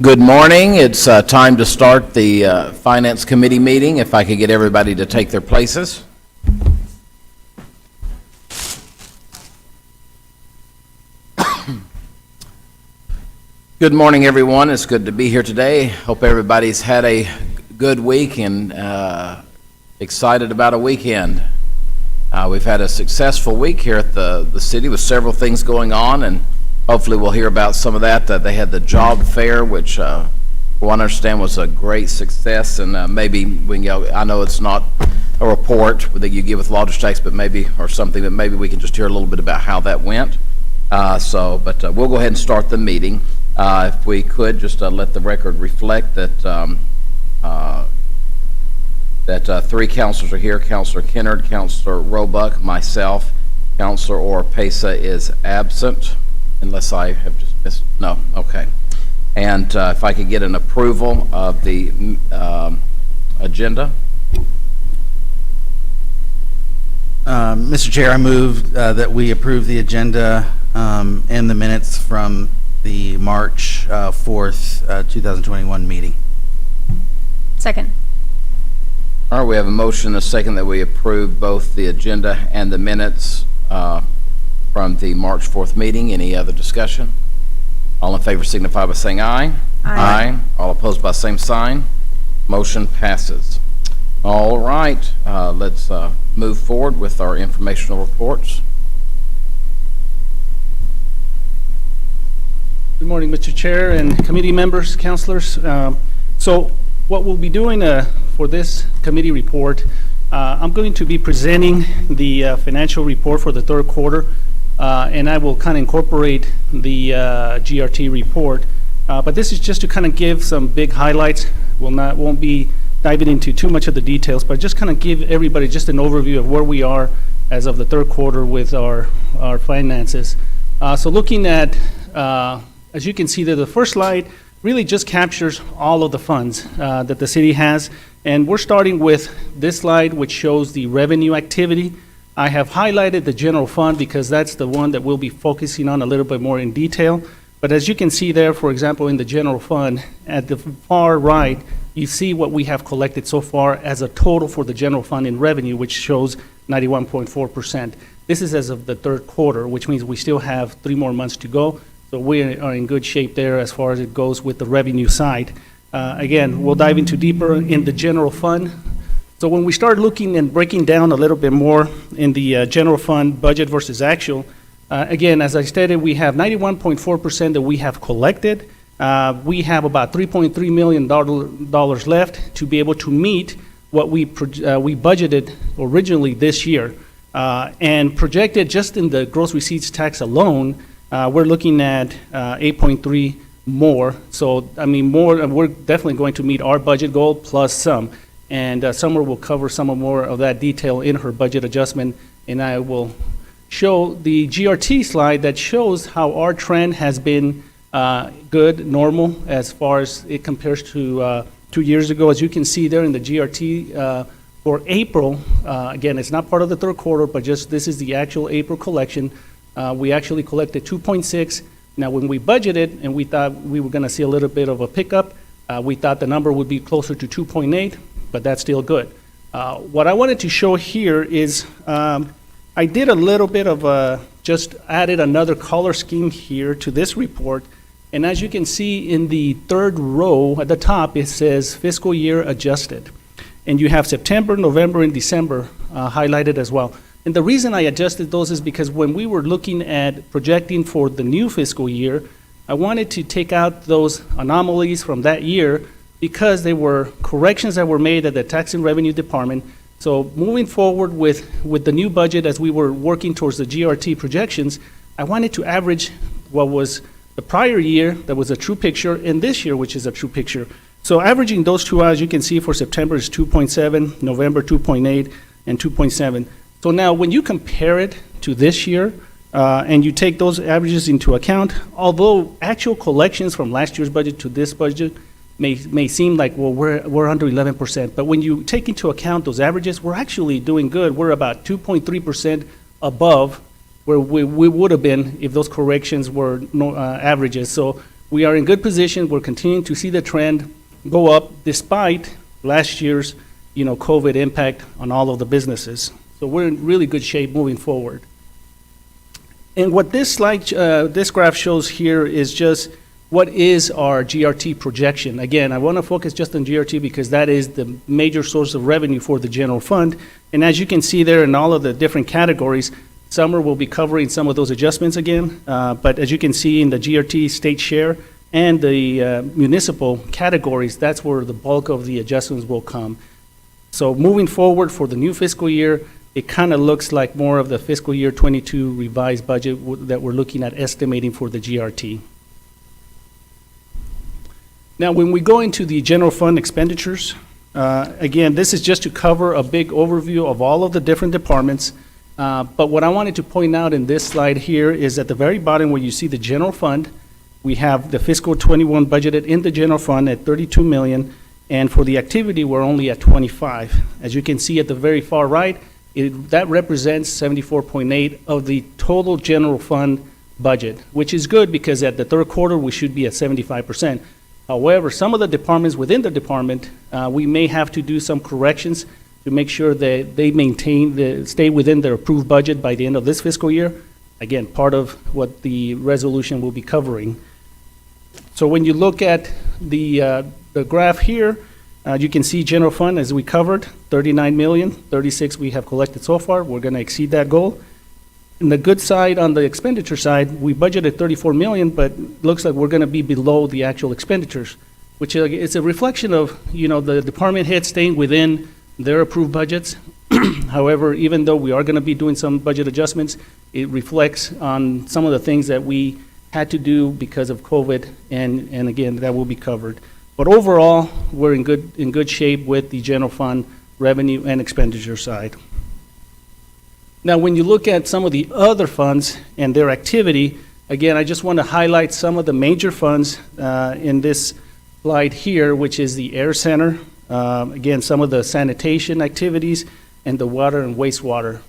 Good morning. It's time to start the Finance Committee meeting. If I could get everybody to take their places. Good morning, everyone. It's good to be here today. Hope everybody's had a good week and excited about a weekend. We've had a successful week here at the city with several things going on, and hopefully we'll hear about some of that. They had the job fair, which I understand was a great success, and maybe we can, I know it's not a report that you give with Lodgers Tax, but maybe, or something that maybe we can just hear a little bit about how that went. But we'll go ahead and start the meeting. If we could just let the record reflect that three counselors are here: Counselor Kennard, Counselor Roebuck, myself. Counselor Oropesa is absent, unless I have just missed. No, okay. And if I could get an approval of the agenda. Mr. Chair, I move that we approve the agenda and the minutes from the March 4th, 2021 meeting. Second. All right, we have a motion and a second that we approve both the agenda and the minutes from the March 4th meeting. Any other discussion? All in favor signify by saying aye. Aye. All opposed by same sign. Motion passes. All right, let's move forward with our informational reports. Good morning, Mr. Chair and committee members, counselors. So what we'll be doing for this committee report, I'm going to be presenting the financial report for the third quarter, and I will kind of incorporate the GRT report. But this is just to kind of give some big highlights. Won't be diving into too much of the details, but just kind of give everybody just an overview of where we are as of the third quarter with our finances. So looking at, as you can see there, the first slide really just captures all of the funds that the city has. And we're starting with this slide, which shows the revenue activity. I have highlighted the general fund because that's the one that we'll be focusing on a little bit more in detail. But as you can see there, for example, in the general fund, at the far right, you see what we have collected so far as a total for the general fund in revenue, which shows 91.4%. This is as of the third quarter, which means we still have 3 more months to go. So we are in good shape there as far as it goes with the revenue side. Again, we'll dive into deeper in the general fund. So when we start looking and breaking down a little bit more in the general fund budget versus actual, again, as I stated, we have 91.4% that we have collected. We have about $3.3 million left to be able to meet what we budgeted originally this year. And projected just in the gross receipts tax alone, we're looking at 8.3 more. So, I mean, more. We're definitely going to meet our budget goal plus some. And Summer will cover some more of that detail in her budget adjustment. And I will show the GRT slide that shows how our trend has been good, normal, as far as it compares to 2 years ago. As you can see there in the GRT for April, again, it's not part of the third quarter, but just this is the actual April collection. We actually collected 2.6. Now, when we budgeted and we thought we were going to see a little bit of a pickup, we thought the number would be closer to 2.8, but that's still good. What I wanted to show here is I did a little bit of just added another color scheme here to this report. And as you can see in the third row at the top, it says fiscal year adjusted. And you have September, November, and December highlighted as well. And the reason I adjusted those is because when we were looking at projecting for the new fiscal year, I wanted to take out those anomalies from that year because they were corrections that were made at the Tax and Revenue Department. So moving forward with the new budget as we were working towards the GRT projections, I wanted to average what was the prior year that was a true picture and this year, which is a true picture. So averaging those two out, as you can see for September is 2.7, November 2.8, and 2.7. So now when you compare it to this year and you take those averages into account, although actual collections from last year's budget to this budget may seem like, well, we're under 11%, but when you take into account those averages, we're actually doing good. We're about 2.3% above where we would have been if those corrections were averages. So we are in good position. We're continuing to see the trend go up despite last year's, COVID impact on all of the businesses. So we're in really good shape moving forward. And what this slide, this graph shows here is just what is our GRT projection. Again, I want to focus just on GRT because that is the major source of revenue for the general fund. And as you can see there in all of the different categories, Summer will be covering some of those adjustments again. But as you can see in the GRT state share and the municipal categories, that's where the bulk of the adjustments will come. So moving forward for the new fiscal year, it kind of looks like more of the fiscal year 22 revised budget that we're looking at estimating for the GRT. Now, when we go into the general fund expenditures, again, this is just to cover a big overview of all of the different departments. But what I wanted to point out in this slide here is at the very bottom where you see the general fund, we have the fiscal 21 budgeted in the general fund at 32 million, and for the activity, we're only at 25. As you can see at the very far right, that represents 74.8 of the total general fund budget, which is good because at the third quarter, we should be at 75%. However, some of the departments within the department, we may have to do some corrections to make sure that they stay within their approved budget by the end of this fiscal year. Again, part of what the resolution will be covering. So when you look at the graph here, you can see general fund, as we covered, 39 million, 36 we have collected so far. We're going to exceed that goal. In the good side, on the expenditure side, we budgeted 34 million, but looks like we're going to be below the actual expenditures, which is a reflection of, the department heads staying within their approved budgets. However, even though we are going to be doing some budget adjustments, it reflects on some of the things that we had to do because of COVID, and again, that will be covered. But overall, we're in good shape with the general fund revenue and expenditure side. Now, when you look at some of the other funds and their activity, again, I just want to highlight some of the major funds in this slide here, which is the Air Center, again, some of the sanitation activities, and the water and wastewater.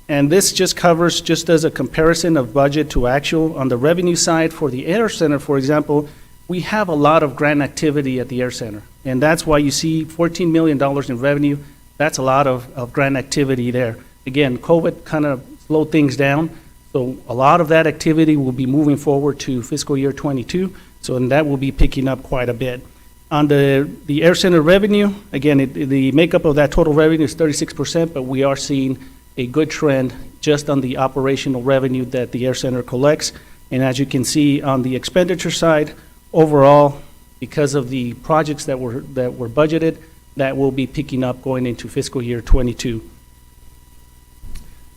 And this just covers, just as a comparison of budget to actual, on the revenue side for the Air Center, for example, we have a lot of grant activity at the Air Center. And that's why you see $14 million in revenue. That's a lot of grant activity there. Again, COVID kind of slowed things down, so a lot of that activity will be moving forward to fiscal year 22, so and that will be picking up quite a bit. On the Air Center revenue, again, the makeup of that total revenue is 36%, but we are seeing a good trend just on the operational revenue that the Air Center collects. And as you can see on the expenditure side, overall, because of the projects that were budgeted, that will be picking up going into fiscal year 22.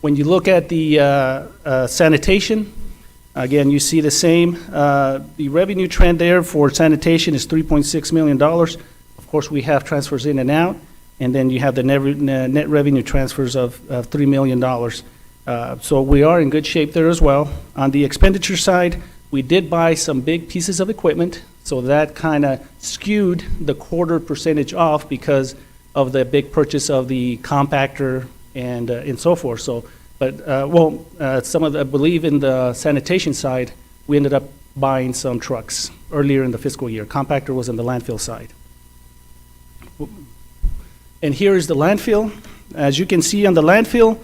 When you look at the sanitation, again, you see the same. The revenue trend there for sanitation is $3.6 million. Of course, we have transfers in and out, and then you have the net revenue transfers of $3 million. So we are in good shape there as well. On the expenditure side, we did buy some big pieces of equipment, so that kind of skewed the quarter percentage off because of the big purchase of the compactor and so forth. So, but some of the, I believe in the sanitation side, we ended up buying some trucks earlier in the fiscal year. Compactor was on the landfill side. And here is the landfill. As you can see on the landfill,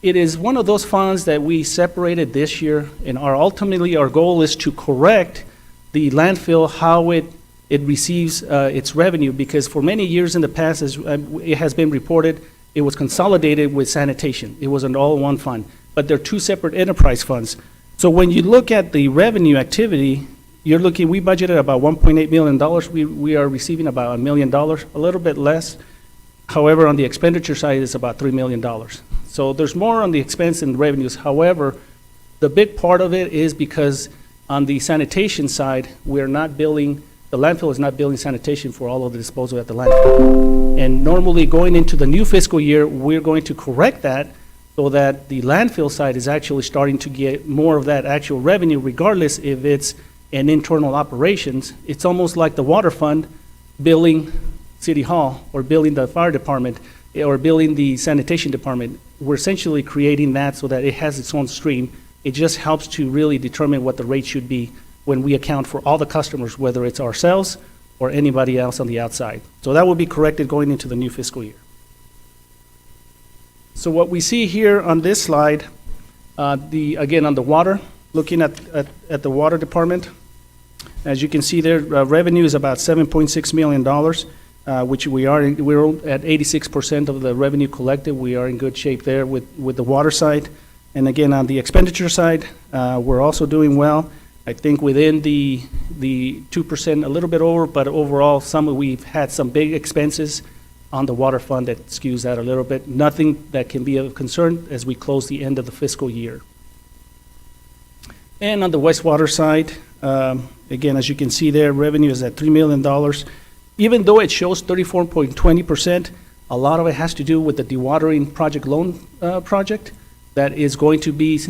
it is one of those funds that we separated this year, and ultimately our goal is to correct the landfill, how it receives its revenue, because for many years in the past, as it has been reported, it was consolidated with sanitation. It was an all-one fund, but they're two separate enterprise funds. So when you look at the revenue activity, we budgeted about $1.8 million. We are receiving about $1 million, a little bit less. However, on the expenditure side, it's about $3 million. So there's more on the expense and revenues. However, the big part of it is because on the sanitation side, the landfill is not billing sanitation for all of the disposal at the landfill. And normally going into the new fiscal year, we're going to correct that so that the landfill side is actually starting to get more of that actual revenue, regardless if it's an internal operations. It's almost like the water fund billing City Hall or billing the fire department or billing the sanitation department. We're essentially creating that so that it has its own stream. It just helps to really determine what the rate should be when we account for all the customers, whether it's ourselves or anybody else on the outside. So that will be corrected going into the new fiscal year. So what we see here on this slide, again, on the water, looking at the water department, as you can see there, revenue is about $7.6 million, which we're at 86% of the revenue collected. We are in good shape there with the water side. And again, on the expenditure side, we're also doing well. I think within the 2%, a little bit over, but overall, we've had some big expenses on the water fund that skews that a little bit. Nothing that can be of concern as we close the end of the fiscal year. And on the wastewater side, again, as you can see there, revenue is at $3 million. Even though it shows 34.20%, a lot of it has to do with the dewatering project loan project that is going to be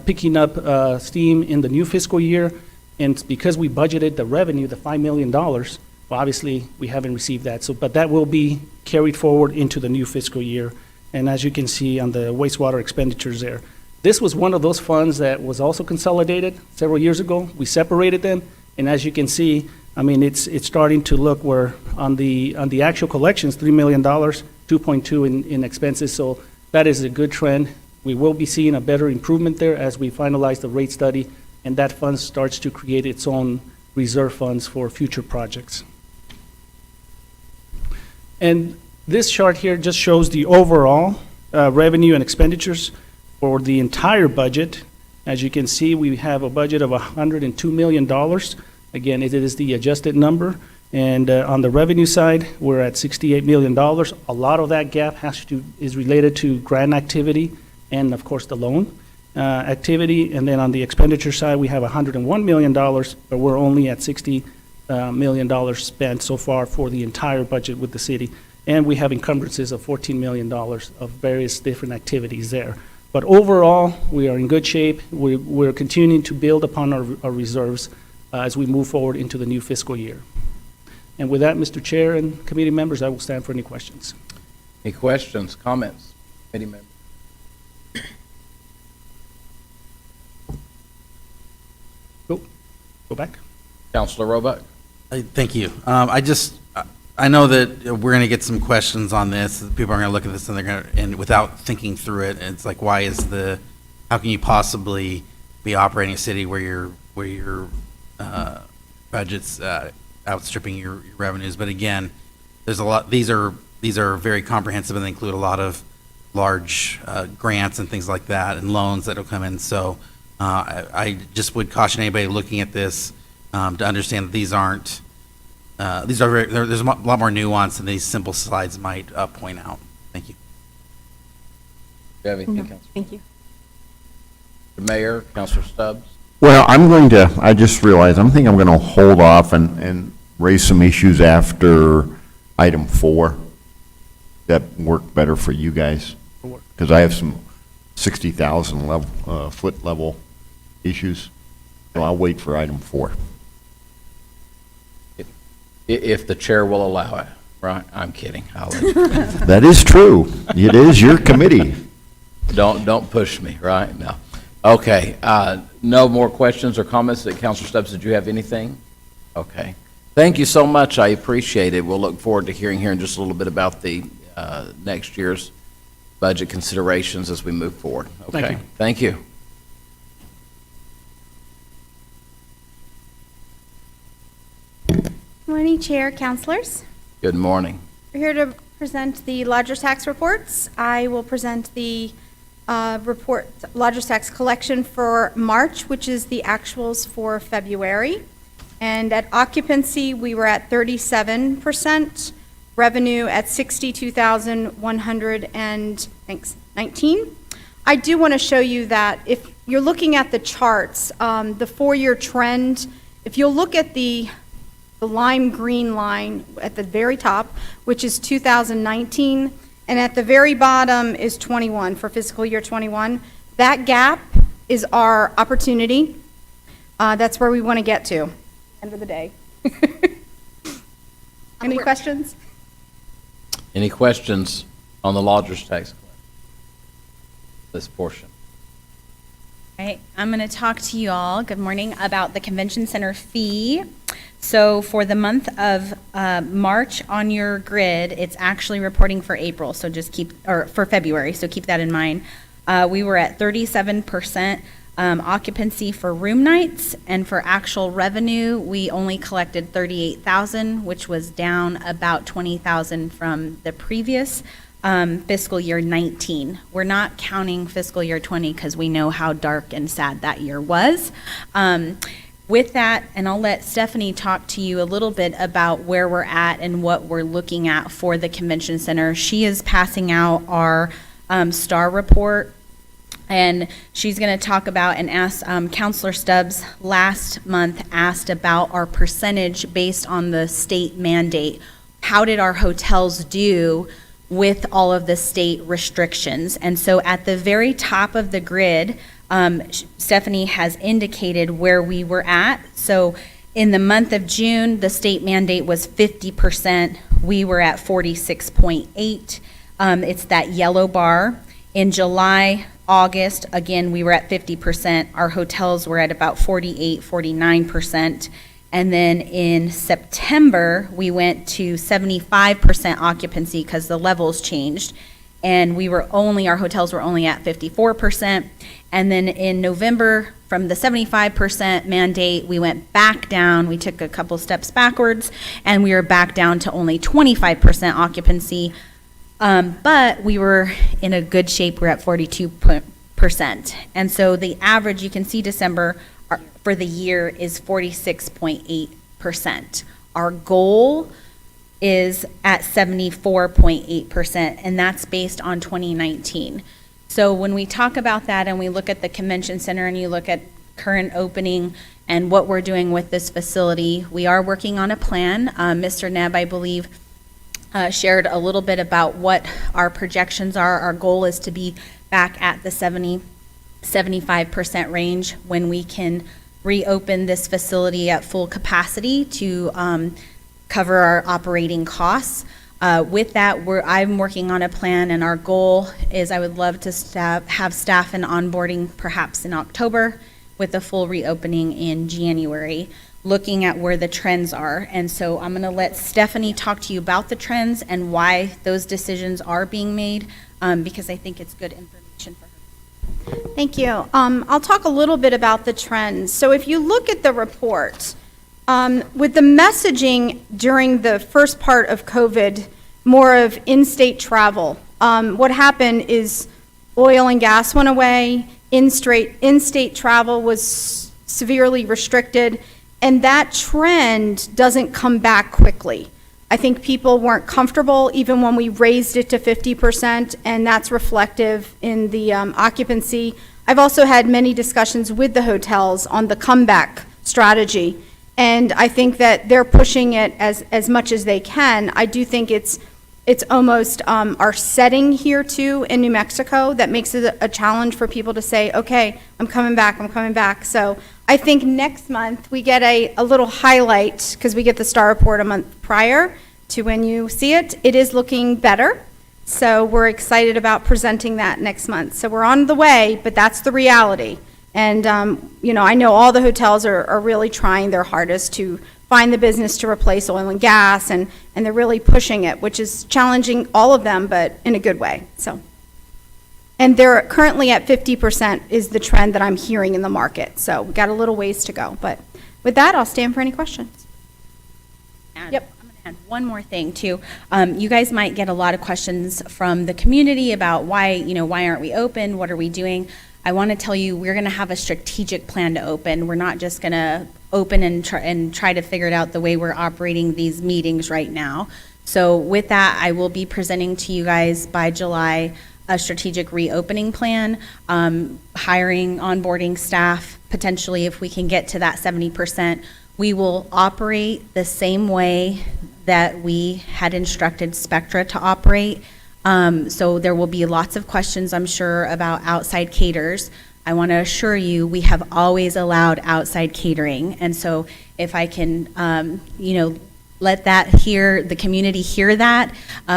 picking up steam in the new fiscal year. And because we budgeted the revenue, the $5 million, well, obviously, we haven't received that. But that will be carried forward into the new fiscal year. And as you can see on the wastewater expenditures there, this was one of those funds that was also consolidated several years ago. We separated them, and as you can see, I mean, it's starting to look where on the actual collections, $3 million, 2.2 in expenses. So that is a good trend. We will be seeing a better improvement there as we finalize the rate study, and that fund starts to create its own reserve funds for future projects. And this chart here just shows the overall revenue and expenditures for the entire budget. As you can see, we have a budget of $102 million. Again, it is the adjusted number. And on the revenue side, we're at $68 million. A lot of that gap is related to grant activity and, of course, the loan activity. And then on the expenditure side, we have $101 million, but we're only at $60 million spent so far for the entire budget with the city. And we have encumbrances of $14 million of various different activities there. But overall, we are in good shape. We're continuing to build upon our reserves as we move forward into the new fiscal year. And with that, Mr. Chair and committee members, I will stand for any questions. Any questions, comments, committee members? Go back. Councilor Roebuck. Thank you. I know that we're going to get some questions on this. People are going to look at this and they're going to, and without thinking through it, it's like, how can you possibly be operating a city where your budget's outstripping your revenues? But again, there's a lot. These are very comprehensive and they include a lot of large grants and things like that and loans that will come in. So I just would caution anybody looking at this to understand that these are there's a lot more nuance than these simple slides might point out. Thank you. Do you have anything, No, Councilor? thank you. The Mayor, Councilor Stubbs? Well, I just realized, I'm going to hold off and raise some issues after item 4 that work better for you guys. Because I have some 60,000 foot level issues. So I'll wait for item 4. If the chair will allow it, right? I'm kidding. I'll let you. That is true. It is your committee. Don't push me, right? No. Okay, no more questions or comments. Councilor Stubbs, did you have anything? Okay. Thank you so much. I appreciate it. We'll look forward to hearing here in just a little bit about the next year's budget considerations as we move forward. Okay. Thank you. Thank you. Morning, Chair, Councilors. Good morning. We're here to present the lodger's tax reports. I will present the lodger's tax collection for March, which is the actuals for February. And at occupancy, we were at 37%, revenue at 62,119. I do want to show you that if you're looking at the charts, the 4-year trend, if you'll look at the lime green line at the very top, which is 2019, and at the very bottom is 21 for fiscal year 21. That gap is our opportunity. That's where we want to get to, end of the day. Any questions? Any questions on the lodger's tax collection? This portion. Right, I'm going to talk to you all, good morning, about the convention center fee. So for the month of March on your grid, it's actually reporting for April, so or for February, so keep that in mind. We were at 37% occupancy for room nights, and for actual revenue, we only collected $38,000, which was down about $20,000 from the previous fiscal year 19. We're not counting fiscal year 20 because we know how dark and sad that year was. With that, and I'll let Stephanie talk to you a little bit about where we're at and what we're looking at for the convention center. She is passing out our STAR report, and she's going to talk about and ask Counselor Stubbs last month asked about our percentage based on the state mandate. How did our hotels do with all of the state restrictions? And so at the very top of the grid, Stephanie has indicated where we were at. So in the month of June, the state mandate was 50%. We were at 46.8. It's that yellow bar. In July, August, again, we were at 50%. Our hotels were at about 48, 49%. And then in September, we went to 75% occupancy because the levels changed. And our hotels were only at 54%. And then in November, from the 75% mandate, we went back down. We took a couple steps backwards, and we were back down to only 25% occupancy. But we were in a good shape. We're at 42%. And so the average, you can see December for the year is 46.8%. Our goal is at 74.8%, and that's based on 2019. So when we talk about that and we look at the convention center and you look at current opening and what we're doing with this facility, we are working on a plan. Mr. Nebb, I believe, shared a little bit about what our projections are. Our goal is to be back at the 75% range when we can reopen this facility at full capacity to cover our operating costs. With that, I'm working on a plan, and our goal is I would love to have staff in onboarding perhaps in October with a full reopening in January, looking at where the trends are. And so I'm going to let Stephanie talk to you about the trends and why those decisions are being made, because I think it's good information for her. Thank you. I'll talk a little bit about the trends. So if you look at the report, with the messaging during the first part of COVID, more of in-state travel, what happened is oil and gas went away, in-state travel was severely restricted, and that trend doesn't come back quickly. I think people weren't comfortable even when we raised it to 50%, and that's reflective in the occupancy. I've also had many discussions with the hotels on the comeback strategy, and I think that they're pushing it as much as they can. I do think it's almost our setting here too in New Mexico that makes it a challenge for people to say, okay, I'm coming back. So I think next month we get a little highlight, because we get the STAR report a month prior to when you see it. It is looking better. So we're excited about presenting that next month. So we're on the way, but that's the reality. And, I know all the hotels are really trying their hardest to find the business to replace oil and gas, and they're really pushing it, which is challenging all of them, but in a good way. So, and they're currently at 50% is the trend that I'm hearing in the market. So we got a little ways to go. But with that, I'll stand for any questions. Yep. And one more thing too, you guys might get a lot of questions from the community about why aren't we open? What are we doing? I want to tell you, we're going to have a strategic plan to open. We're not just going to open and try to figure it out the way we're operating these meetings right now. So with that, I will be presenting to you guys by July a strategic reopening plan, hiring, onboarding staff, potentially if we can get to that 70%. We will operate the same way that we had instructed Spectra to operate. So there will be lots of questions, I'm sure, about outside caterers. I want to assure you, we have always allowed outside catering. And so if I can, let the community hear that.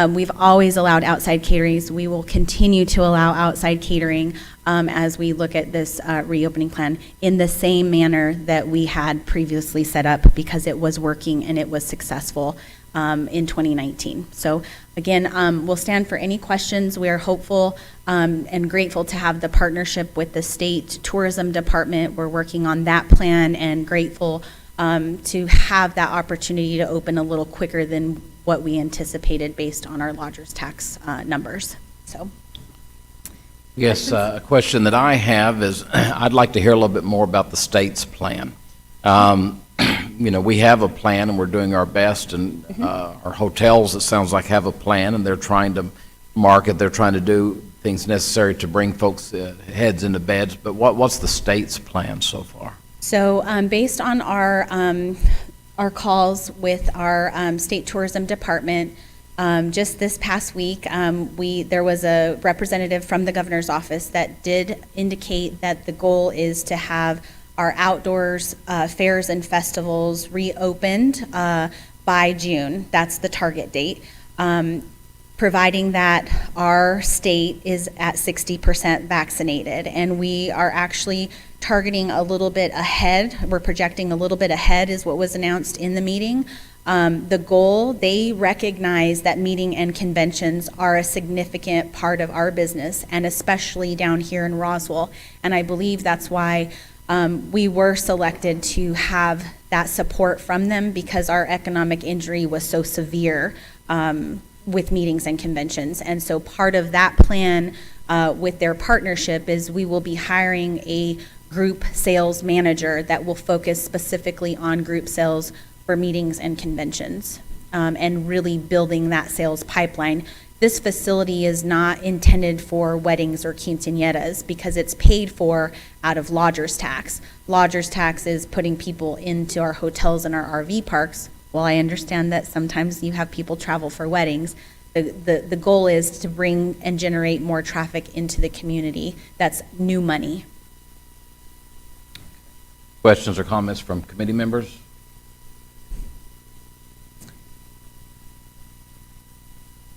We've always allowed outside caterings. We will continue to allow outside catering as we look at this reopening plan in the same manner that we had previously set up, because it was working and it was successful in 2019. So again, we'll stand for any questions. We are hopeful and grateful to have the partnership with the state tourism department. We're working on that plan, and grateful to have that opportunity to open a little quicker than what we anticipated based on our lodger's tax numbers. So, Yes, a question that I have is, I'd like to hear a little bit more about the state's plan. We have a plan, and we're doing our best, and our hotels, it sounds like, have a plan, and they're trying to market, they're trying to do things necessary to bring folks' heads into beds, but what's the state's plan so far? So based on our calls with our state tourism department, just this past week, there was a representative from the governor's office that did indicate that the goal is to have our outdoors fairs and festivals reopened by June. That's the target date. Providing that our state is at 60% vaccinated, and we are actually targeting a little bit ahead. We're projecting a little bit ahead is what was announced in the meeting. The goal, they recognize that meeting and conventions are a significant part of our business, and especially down here in Roswell. And I believe that's why we were selected to have that support from them, because our economic injury was so severe with meetings and conventions. And so part of that plan with their partnership is we will be hiring a group sales manager that will focus specifically on group sales for meetings and conventions, and really building that sales pipeline. This facility is not intended for weddings or quinceañeras, because it's paid for out of lodger's tax. Lodger's tax is putting people into our hotels and our RV parks. Well, I understand that sometimes you have people travel for weddings. The goal is to bring and generate more traffic into the community. That's new money. Questions or comments from committee members?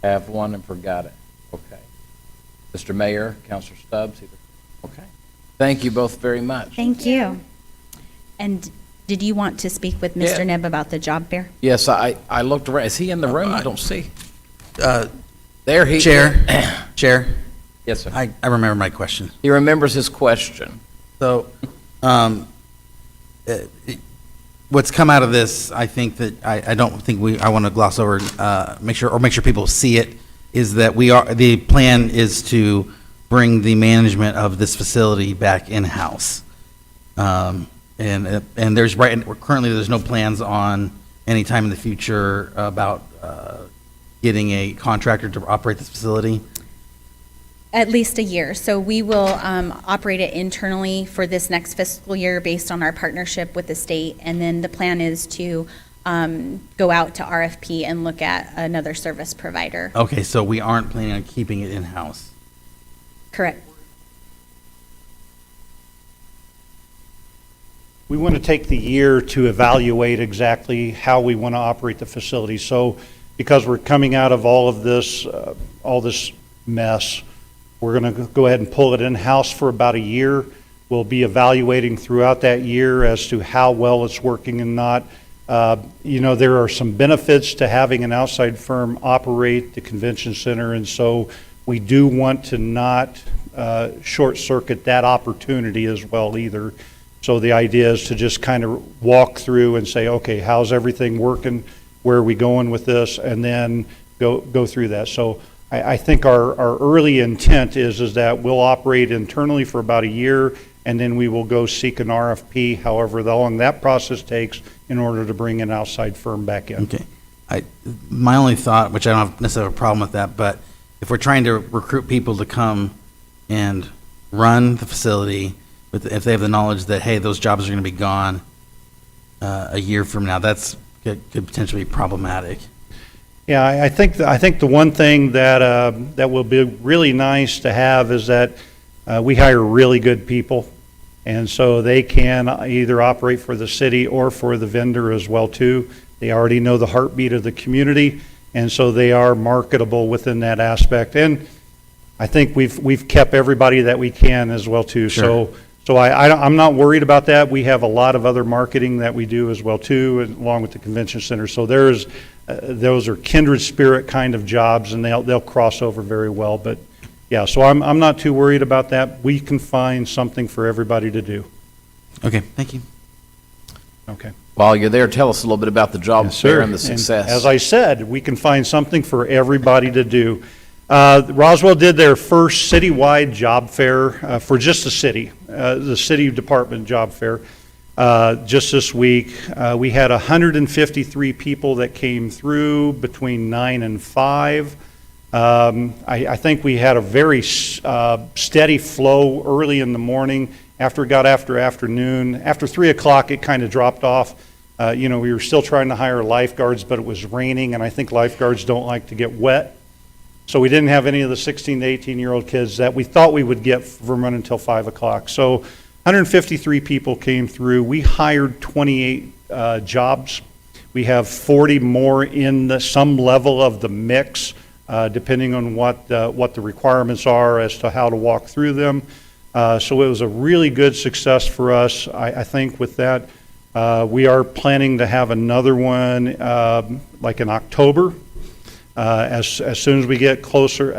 Have one and forgot it. Okay. Mr. Mayor, Councilor Stubbs, either. Okay. Thank you both very much. Thank you. And did you want to speak with Mr. Yeah. Nebb about the job fair? Yes, I looked around. Is he in the room? I don't see. There he is. Chair, Yes, sir. I remember my question. He remembers his question. So, what's come out of this, I think that, I don't think I want to gloss over, make sure people see it, is that the plan is to bring the management of this facility back in-house. And currently there's no plans on any time in the future about getting a contractor to operate this facility. At least a year. So we will operate it internally for this next fiscal year based on our partnership with the state. And then the plan is to go out to RFP and look at another service provider. Okay, so we aren't planning on keeping it in-house. Correct. We want to take the year to evaluate exactly how we want to operate the facility. So because we're coming out of all this mess, we're going to go ahead and pull it in-house for about a year. We'll be evaluating throughout that year as to how well it's working and not. There are some benefits to having an outside firm operate the convention center, and so we do want to not short-circuit that opportunity as well either. So the idea is to just kind of walk through and say, okay, how's everything working? Where are we going with this? And then go through that. So I think our early intent is that we'll operate internally for about a year, and then we will go seek an RFP, however long that process takes, in order to bring an outside firm back in. Okay. My only thought, which I don't necessarily have a problem with that, but if we're trying to recruit people to come and run the facility, if they have the knowledge that, hey, those jobs are going to be gone a year from now, could potentially be problematic. Yeah, I think the one thing that will be really nice to have is that we hire really good people, and so they can either operate for the city or for the vendor as well too. They already know the heartbeat of the community, and so they are marketable within that aspect. And I think we've kept everybody that we can as well too. Sure. So I'm not worried about that. We have a lot of other marketing that we do as well too, along with the convention center. So those are kindred spirit kind of jobs, and they'll cross over very well. But yeah, so I'm not too worried about that. We can find something for everybody to do. Okay, thank you. Okay. While you're there, tell us a little bit about the job Yes, fair sir. and the success. As I said, we can find something for everybody to do. Roswell did their first citywide job fair for just the city department job fair, just this week. We had 153 people that came through between 9 and 5. I think we had a very steady flow early in the morning. After it got after afternoon, after 3 o'clock, it kind of dropped off. We were still trying to hire lifeguards, but it was raining, and I think lifeguards don't like to get wet. So we didn't have any of the 16 to 18-year-old kids that we thought we would get from running until 5 o'clock. So 153 people came through. We hired 28 jobs. We have 40 more in some level of the mix, depending on what the requirements are as to how to walk through them. So it was a really good success for us. I think with that, we are planning to have another one like in October. As soon as we get farther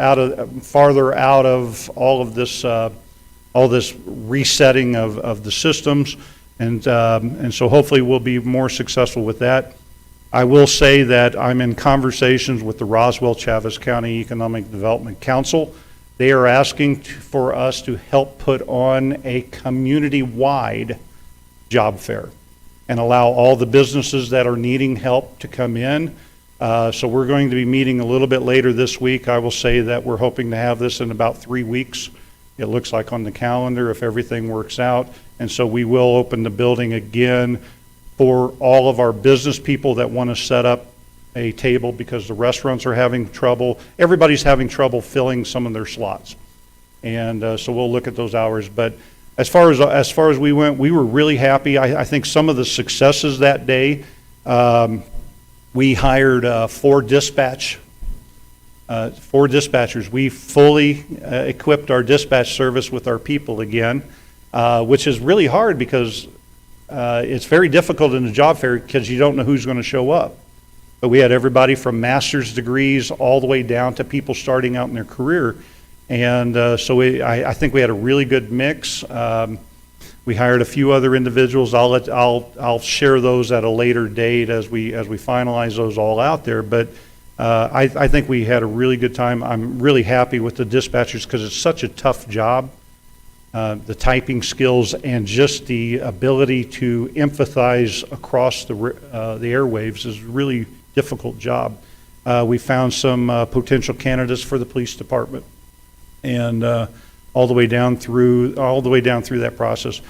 out of all this resetting of the systems, and so hopefully we'll be more successful with that. I will say that I'm in conversations with the Roswell-Chaves County Economic Development Council. They are asking for us to help put on a community-wide job fair and allow all the businesses that are needing help to come in. So we're going to be meeting a little bit later this week. I will say that we're hoping to have this in about 3 weeks. It looks like on the calendar if everything works out. And so we will open the building again for all of our business people that want to set up a table, because the restaurants are having trouble. Everybody's having trouble filling some of their slots. And so we'll look at those hours. But as far as we went, we were really happy. I think some of the successes that day, we hired 4 dispatchers. We fully equipped our dispatch service with our people again, which is really hard because it's very difficult in a job fair because you don't know who's going to show up. But we had everybody from master's degrees all the way down to people starting out in their career. And so I think we had a really good mix. We hired a few other individuals. I'll share those at a later date as we finalize those all out there. But I think we had a really good time. I'm really happy with the dispatchers because it's such a tough job. The typing skills and just the ability to empathize across the airwaves is a really difficult job. We found some potential candidates for the police department, and all the way down through that process.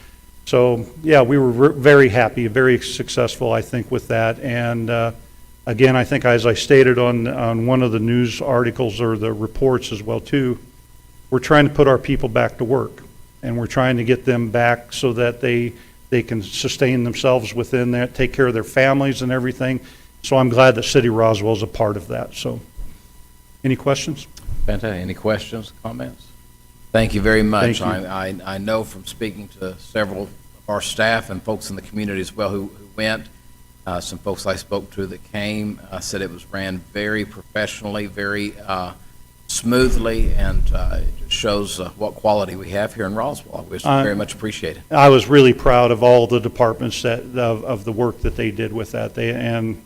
So yeah, we were very happy, very successful, I think, with that. And again, I think as I stated on one of the news articles or the reports as well too, we're trying to put our people back to work, and we're trying to get them back so that they can sustain themselves within that, take care of their families and everything. So I'm glad that City Roswell is a part of that. So any questions? Fantastic. Any questions, comments? Thank you very much. Thank you. I know from speaking to several of our staff and folks in the community as well who went, some folks I spoke to that came said it was ran very professionally, very smoothly, and it just shows what quality we have here in Roswell. We very much appreciate it. I was really proud of all the departments of the work that they did with that. And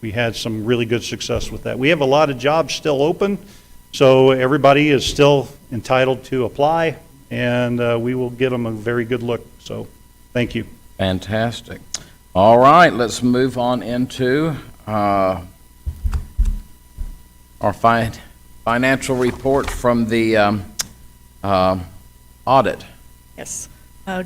we had some really good success with that. We have a lot of jobs still open, so everybody is still entitled to apply, and we will get them a very good look. So thank you. Fantastic. All right, let's move on into our financial report from the audit. Yes.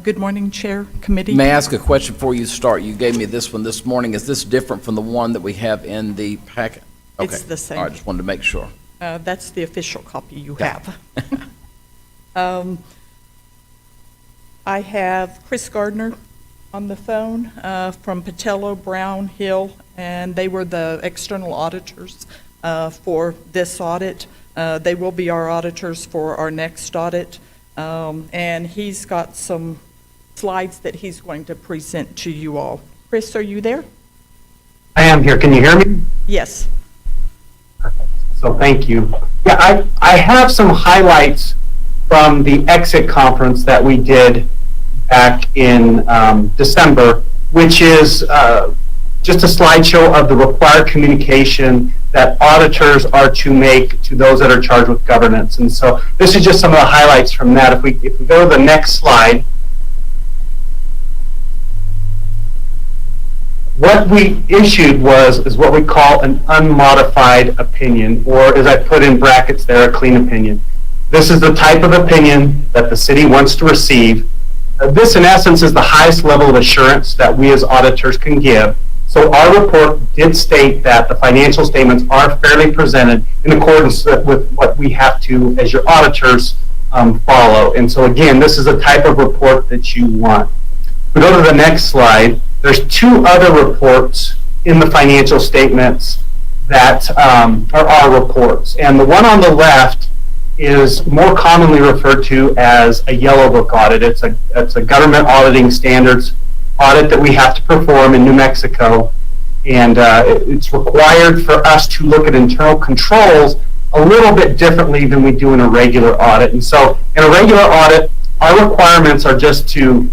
Good morning, Chair, Committee. May I ask a question before you start? You gave me this one this morning. Is this different from the one that we have in the packet? Okay. It's the same. All right, just wanted to make sure. That's the official copy you Okay. have. I have Chris Gardner on the phone from Patello, Brown, Hill, and they were the external auditors for this audit. They will be our auditors for our next audit, and he's got some slides that he's going to present to you all. Chris, are you there? I am here. Can you hear me? Yes. So thank you. Yeah, I have some highlights from the exit conference that we did back in December, which is just a slideshow of the required communication that auditors are to make to those that are charged with governance. And so this is just some of the highlights from that. If we go to the next slide. What we issued is what we call an unmodified opinion, or as I put in brackets there, a clean opinion. This is the type of opinion that the city wants to receive. This, in essence, is the highest level of assurance that we as auditors can give. So our report did state that the financial statements are fairly presented in accordance with what we have to, as your auditors, follow. And so again, this is the type of report that you want. We go to the next slide. There's two other reports in the financial statements that are our reports. And the one on the left is more commonly referred to as a yellow book audit. It's a government auditing standards audit that we have to perform in New Mexico. And it's required for us to look at internal controls a little bit differently than we do in a regular audit. And so in a regular audit, our requirements are just to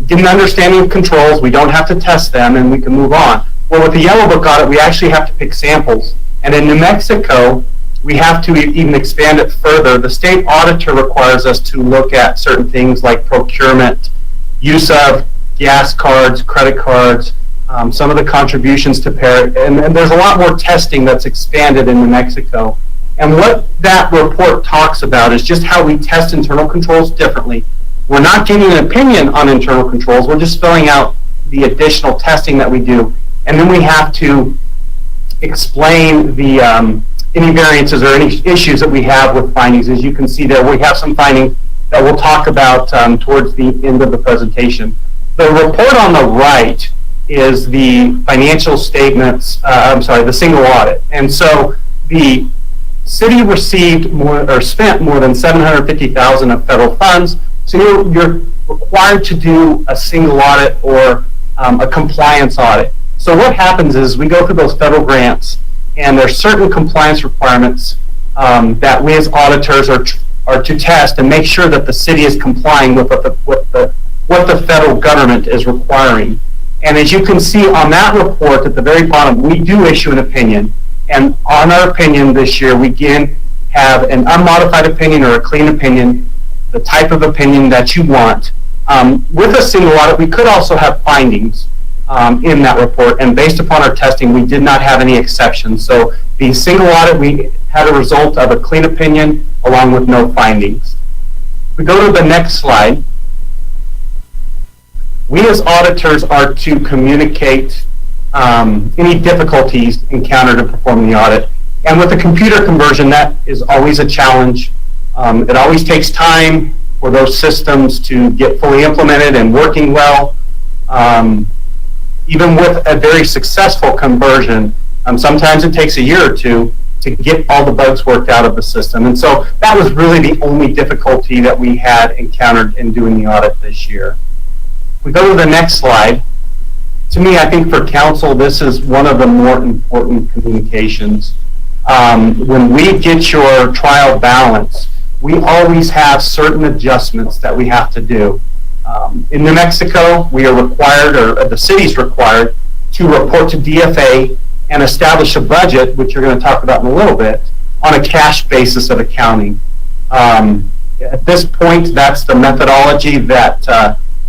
get an understanding of controls. We don't have to test them, and we can move on. Well, with the yellow book audit, we actually have to pick samples. And in New Mexico, we have to even expand it further. The state auditor requires us to look at certain things like procurement, use of gas cards, credit cards, some of the contributions to parent, and there's a lot more testing that's expanded in New Mexico. And what that report talks about is just how we test internal controls differently. We're not giving an opinion on internal controls. We're just filling out the additional testing that we do. And then we have to explain the any variances or any issues that we have with findings. As you can see there, we have some findings that we'll talk about towards the end of the presentation. The report on the right is the financial statements, the single audit. And so the city received spent more than $750,000 of federal funds. So you're required to do a single audit or a compliance audit. So what happens is we go through those federal grants, and there's certain compliance requirements that we as auditors are to test and make sure that the city is complying with what the federal government is requiring. And as you can see on that report at the very bottom, we do issue an opinion. And on our opinion this year, we again have an unmodified opinion or a clean opinion, the type of opinion that you want. With a single audit, we could also have findings in that report, and based upon our testing, we did not have any exceptions. So the single audit, we had a result of a clean opinion along with no findings. We go to the next slide. We as auditors are to communicate any difficulties encountered in performing the audit. And with the computer conversion, that is always a challenge. It always takes time for those systems to get fully implemented and working well. Even with a very successful conversion, sometimes it takes a year or two to get all the bugs worked out of the system. And so that was really the only difficulty that we had encountered in doing the audit this year. We go to the next slide. To me, I think for council, this is one of the more important communications. When we get your trial balance, we always have certain adjustments that we have to do. In New Mexico, we are required, or the city's required, to report to DFA and establish a budget, which you're going to talk about in a little bit, on a cash basis of accounting. At this point, that's the methodology that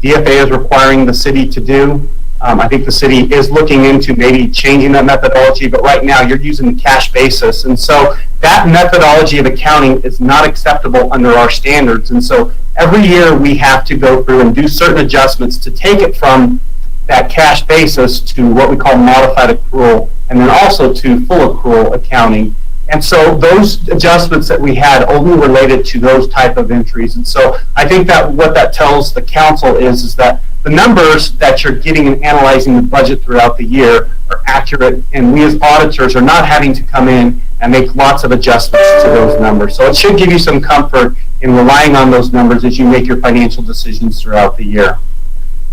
DFA is requiring the city to do. I think the city is looking into maybe changing that methodology, but right now you're using the cash basis. And so that methodology of accounting is not acceptable under our standards. And so every year we have to go through and do certain adjustments to take it from that cash basis to what we call modified accrual, and then also to full accrual accounting. And so those adjustments that we had only related to those type of entries. And so I think that what that tells the council is that the numbers that you're getting and analyzing the budget throughout the year are accurate, and we as auditors are not having to come in and make lots of adjustments to those numbers. So it should give you some comfort in relying on those numbers as you make your financial decisions throughout the year.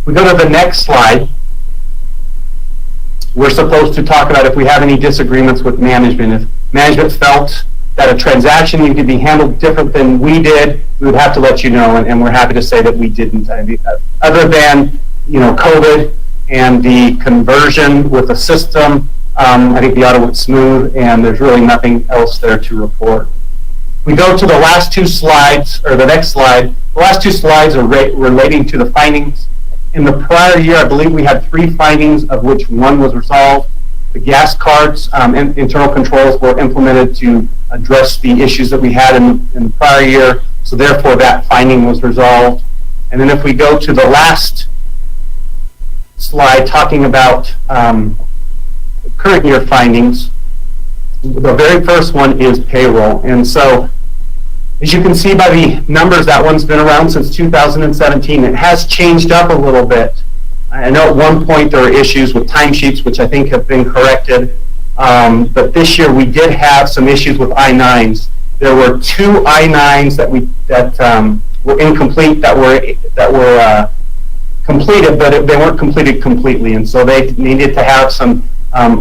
We go to the next slide. We're supposed to talk about if we have any disagreements with management. If management felt that a transaction needed to be handled different than we did, we would have to let you know, and we're happy to say that we didn't. I mean, other than, COVID and the conversion with the system, I think the audit went smooth, and there's really nothing else there to report. We go to the last two slides, or the next slide. The last two slides are relating to the findings. In the prior year, I believe we had 3 findings, of which 1 was resolved. The gas cards and internal controls were implemented to address the issues that we had in the prior year, so therefore that finding was resolved. And then if we go to the last slide talking about current year findings, the very first one is payroll. And so, as you can see by the numbers, that one's been around since 2017. It has changed up a little bit. I know at one point there were issues with timesheets, which I think have been corrected. But this year we did have some issues with I-9s. There were 2 I-9s that were incomplete, that were completed, but they weren't completed completely, and so they needed to have some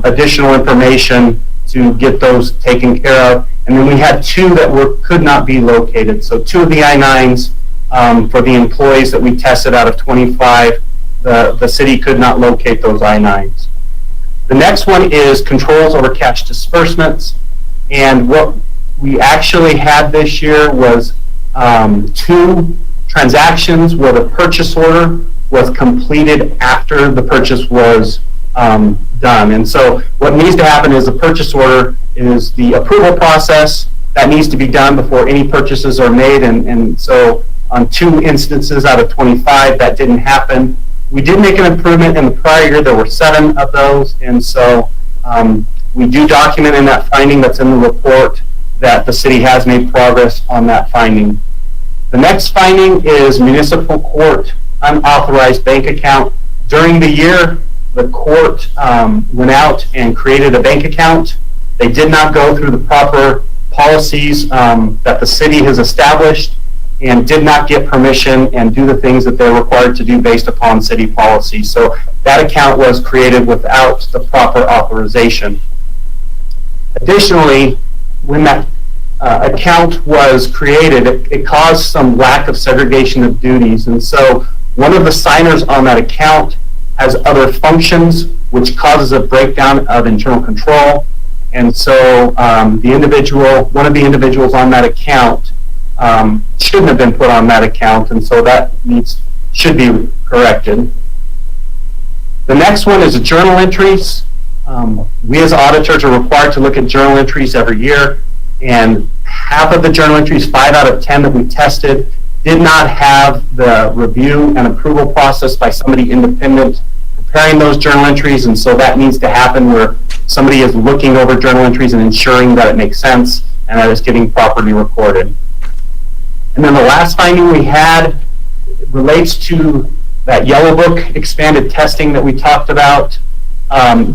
additional information to get those taken care of. And then we had 2 that could not be located. So 2 of the I-9s for the employees that we tested out of 25, the city could not locate those I-9s. The next one is controls over cash disbursements. And what we actually had this year was 2 transactions where the purchase order was completed after the purchase was done. And so what needs to happen is the purchase order is the approval process that needs to be done before any purchases are made. And so on 2 instances out of 25, that didn't happen. We did make an improvement in the prior year. There were 7 of those. And so we do document in that finding that's in the report that the city has made progress on that finding. The next finding is municipal court unauthorized bank account. During the year, the court went out and created a bank account. They did not go through the proper policies that the city has established and did not get permission and do the things that they're required to do based upon city policy. So that account was created without the proper authorization. Additionally, when that account was created, it caused some lack of segregation of duties. And so one of the signers on that account has other functions, which causes a breakdown of internal control. And so one of the individuals on that account shouldn't have been put on that account, and so that should be corrected. The next one is journal entries. We as auditors are required to look at journal entries every year, and half of the journal entries, 5 out of 10 that we tested, did not have the review and approval process by somebody independent preparing those journal entries, and so that needs to happen where somebody is looking over journal entries and ensuring that it makes sense and that it's getting properly recorded. And then the last finding we had relates to that Yellow Book expanded testing that we talked about.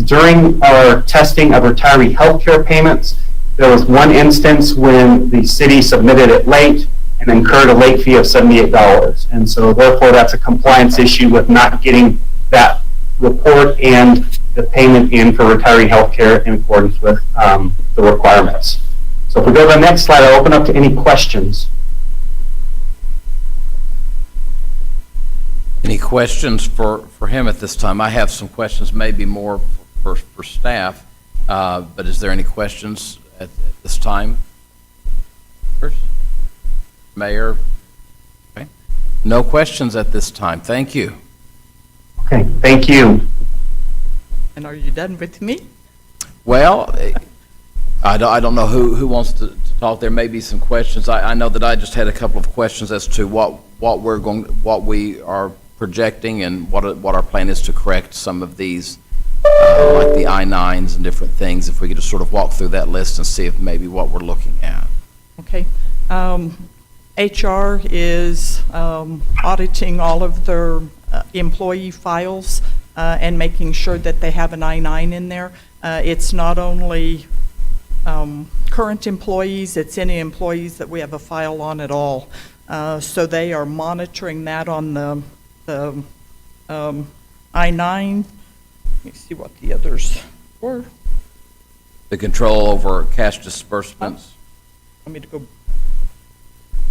During our testing of retiree health care payments, there was one instance when the city submitted it late and incurred a late fee of $78. And so therefore that's a compliance issue with not getting that report and the payment in for retiree health care in accordance with the requirements. So if we go to the next slide, I'll open up to any questions. Any questions for him at this time? I have some questions, maybe more for staff, but is there any questions at this time? First, Mayor? Okay. No questions at this time. Thank you. Okay, thank you. And are you done with me? Well, I don't know who wants to talk. There may be some questions. I know that I just had a couple of questions as to what we are projecting and what our plan is to correct some of these like the I-9s and different things, if we could just sort of walk through that list and see if maybe what we're looking at. Okay. HR is auditing all of their employee files and making sure that they have an I-9 in there. It's not only current employees, it's any employees that we have a file on at all. So they are monitoring that on the I-9. Let me see what the others were. The control over cash disbursements. Want me to go?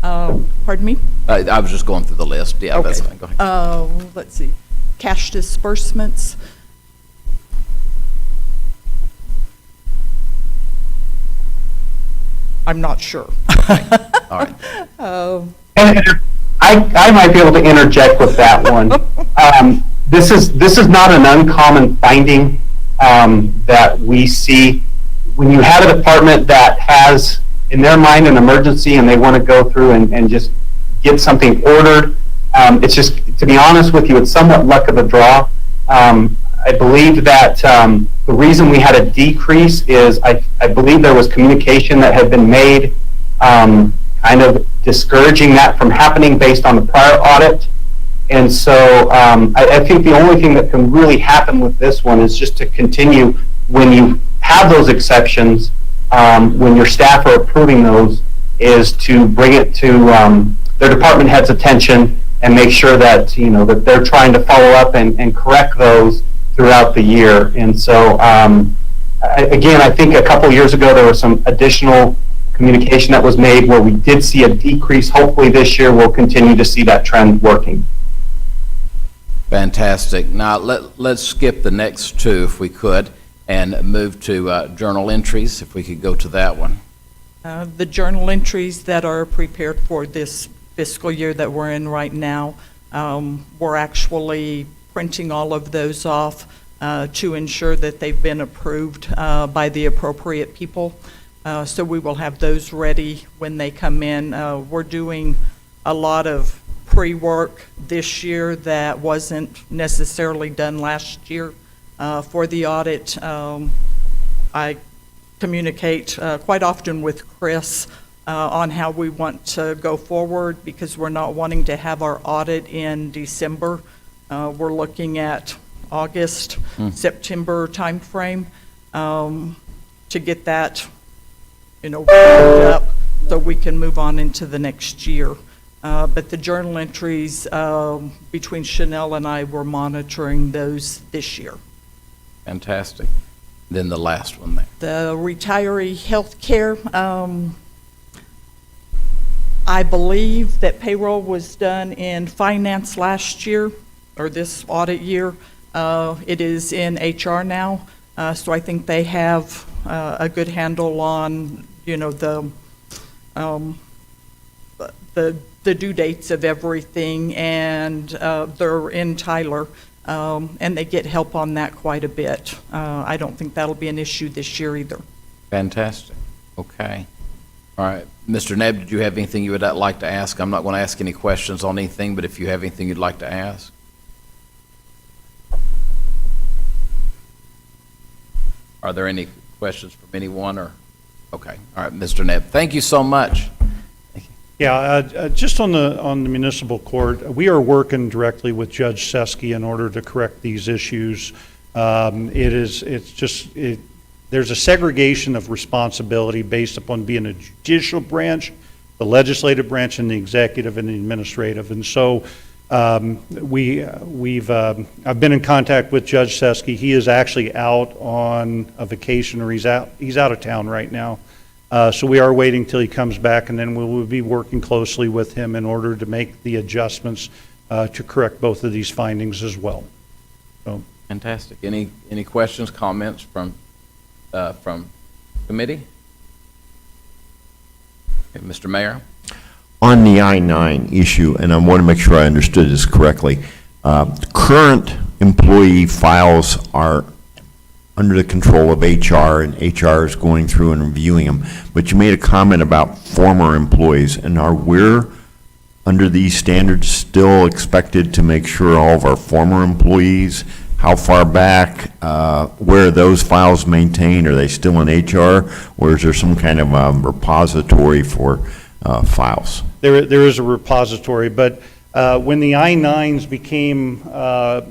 Pardon me? I was just going through the list. Yeah, that's Okay. fine. Go ahead. Let's see. Cash disbursements. I'm not sure. All right. And I might be able to interject with that one. This is not an uncommon finding that we see. When you have a department that has, in their mind, an emergency and they want to go through and just get something ordered, it's just, to be honest with you, it's somewhat luck of the draw. I believe that the reason we had a decrease is I believe there was communication that had been made kind of discouraging that from happening based on the prior audit. And so I think the only thing that can really happen with this one is just to continue when you have those exceptions, when your staff are approving those, is to bring it to their department head's attention and make sure that, that they're trying to follow up and correct those throughout the year. And so, again, I think a couple years ago there was some additional communication that was made where we did see a decrease. Hopefully this year we'll continue to see that trend working. Fantastic. Now, let's skip the next two if we could and move to journal entries, if we could go to that one. The journal entries that are prepared for this fiscal year that we're in right now, we're actually printing all of those off to ensure that they've been approved by the appropriate people. So we will have those ready when they come in. We're doing a lot of pre-work this year that wasn't necessarily done last year for the audit. I communicate quite often with Chris on how we want to go forward, because we're not wanting to have our audit in December. We're looking at August, September timeframe to get that, wrapped up so we can move on into the next year. But the journal entries between Chanel and I, we're monitoring those this year. Fantastic. Then the last one there. The retiree health care, I believe that payroll was done in finance last year, or this audit year. It is in HR now, so I think they have a good handle on, the due dates of everything, and they're in Tyler, and they get help on that quite a bit. I don't think that'll be an issue this year either. Fantastic. Okay. All right. Mr. Nebb, did you have anything you would like to ask? I'm not going to ask any questions on anything, but if you have anything you'd like to ask. Are there any questions from anyone, or? Okay. All right, Mr. Nebb, thank you so much. Yeah, just on the municipal court, we are working directly with Judge Seski in order to correct these issues. There's a segregation of responsibility based upon being a judicial branch, the legislative branch, and the executive and the administrative. And so I've been in contact with Judge Seski. He is actually out on a vacation, or he's out of town right now. So we are waiting till he comes back, and then we will be working closely with him in order to make the adjustments to correct both of these findings as well. So. Fantastic. Any questions, comments from committee? Okay, Mr. Mayor? On the I-9 issue, and I want to make sure I understood this correctly, current employee files are under the control of HR, and HR is going through and reviewing them. But you made a comment about former employees, and are we, under these standards, still expected to make sure all of our former employees how far back, where are those files maintained? Are they still in HR, or is there some kind of repository for files? There is a repository, but when the I-9s became a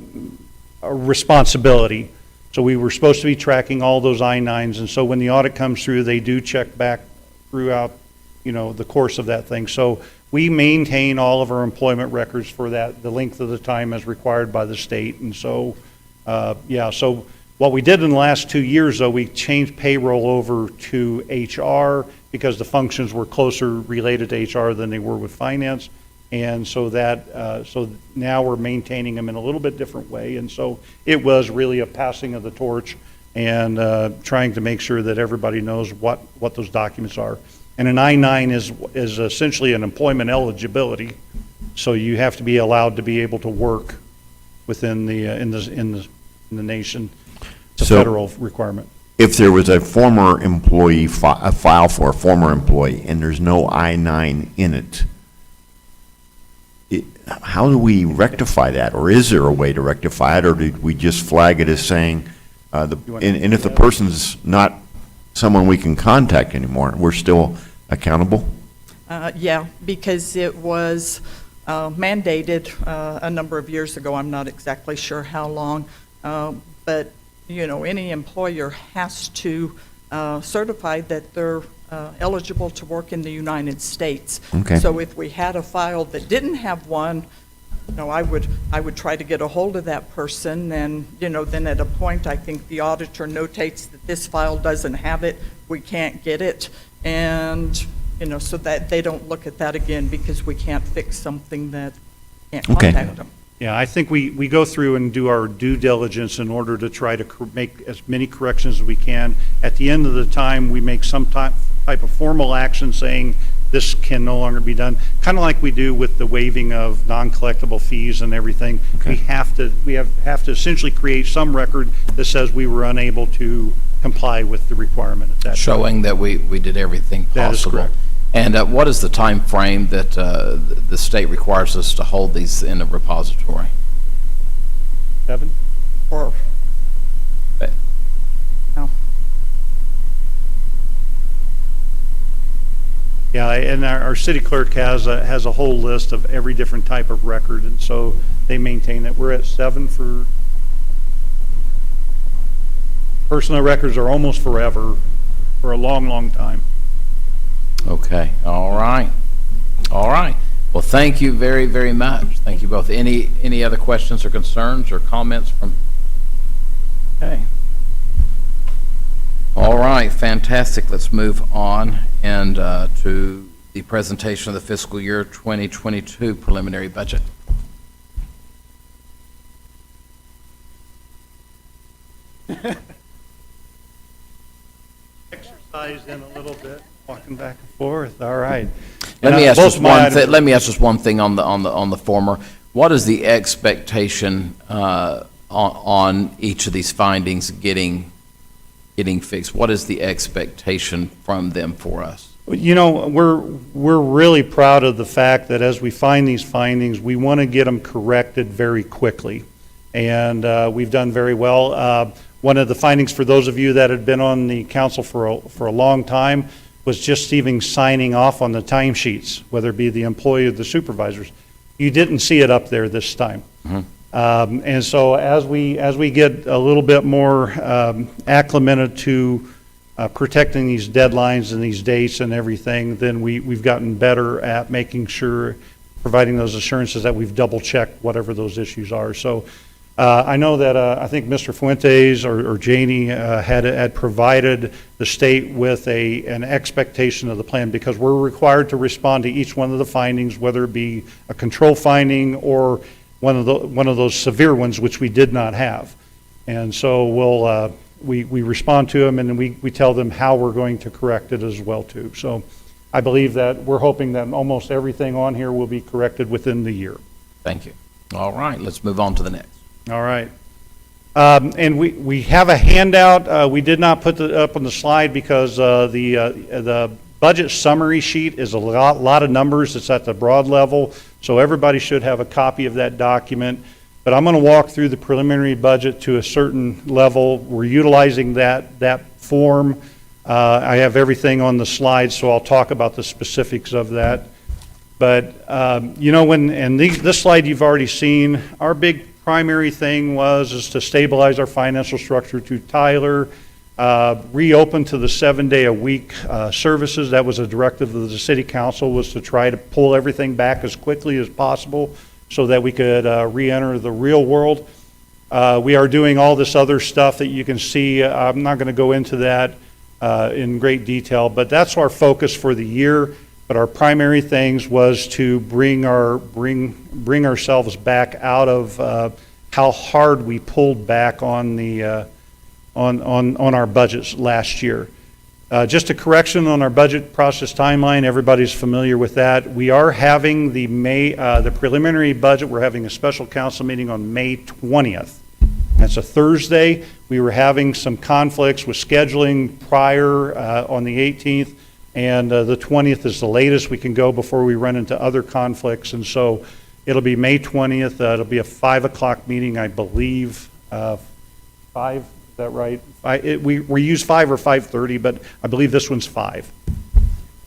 responsibility, so we were supposed to be tracking all those I-9s, and so when the audit comes through, they do check back throughout, the course of that thing. So we maintain all of our employment records for that, the length of the time as required by the state, and so, so what we did in the last 2 years, though, we changed payroll over to HR because the functions were closer related to HR than they were with finance. And so so now we're maintaining them in a little bit different way. And so it was really a passing of the torch and trying to make sure that everybody knows what those documents are. And an I-9 is essentially an employment eligibility. So you have to be allowed to be able to work within in the nation. It's a federal requirement. If there was a former employee, a file for a former employee, and there's no I-9 in it, how do we rectify that? Or is there a way to rectify it, or did we just flag it as saying, and if the person's not someone we can contact anymore, we're still accountable? Yeah, because it was mandated a number of years ago. I'm not exactly sure how long, but any employer has to certify that they're eligible to work in the United States. Okay. So if we had a file that didn't have one, I would try to get a hold of that person, and then at a point I think the auditor notates that this file doesn't have it, we can't get it, and so that they don't look at that again because we can't fix something that can't contact them. Yeah, I think we go through and do our due diligence in order to try to make as many corrections as we can. At the end of the time, we make some type of formal action saying this can no longer be done, kind of like we do with the waiving of non-collectible fees and everything. Okay. We have to essentially create some record that says we were unable to comply with the requirement at that time. Showing that we did everything possible. That is correct. And what is the time frame that the state requires us to hold these in a repository? Kevin? Or, no. Yeah, and our city clerk has a whole list of every different type of record, and so they maintain it. We're at 7 for personal records are almost forever, for a long, long time. Okay, all right. All right. Well, thank you very, very much. Thank you both. Any other questions or concerns or comments from? Okay. All right, fantastic. Let's move on and to the presentation of the fiscal year 2022 preliminary budget. Exercise in a little bit, walking back and forth. All right. Let me ask just one thing on the former. What is the expectation on each of these findings getting fixed? What is the expectation from them for us? We're really proud of the fact that as we find these findings, we want to get them corrected very quickly, and we've done very well. One of the findings for those of you that had been on the council for a long time was just even signing off on the timesheets, whether it be the employee or the supervisors. You didn't see it up there this time. Mm-hmm. And so as we get a little bit more acclimated to protecting these deadlines and these dates and everything, then we've gotten better at making sure, providing those assurances that we've double-checked whatever those issues are. So I know that I think Mr. Fuentes or Janie had provided the state with an expectation of the plan, because we're required to respond to each one of the findings, whether it be a control finding or one of those severe ones, which we did not have. And so we respond to them, and then we tell them how we're going to correct it as well too. So I believe that we're hoping that almost everything on here will be corrected within the year. Thank you. All right, let's move on to the next. All right. And we have a handout. We did not put it up on the slide because the budget summary sheet is a lot of numbers. It's at the broad level, so everybody should have a copy of that document. but I'm going to walk through the preliminary budget to a certain level. We're utilizing that form. I have everything on the slide, so I'll talk about the specifics of that. But, this slide you've already seen, our big primary thing is to stabilize our financial structure through Tyler, reopen to the 7-day-a-week services. That was a directive of the city council, was to try to pull everything back as quickly as possible so that we could re-enter the real world. We are doing all this other stuff that you can see. I'm not going to go into that in great detail, but that's our focus for the year. But our primary things was to bring ourselves back out of how hard we pulled back on the on our budgets last year. Just a correction on our budget process timeline. Everybody's familiar with that. We are having the preliminary budget. We're having a special council meeting on May 20th. That's a Thursday. We were having some conflicts with scheduling prior on the 18th. And the 20th is the latest we can go before we run into other conflicts. And so it'll be May 20th. It'll be a 5 o'clock meeting, I believe. 5, is that right? We use 5 or 5:30, but I believe this one's 5.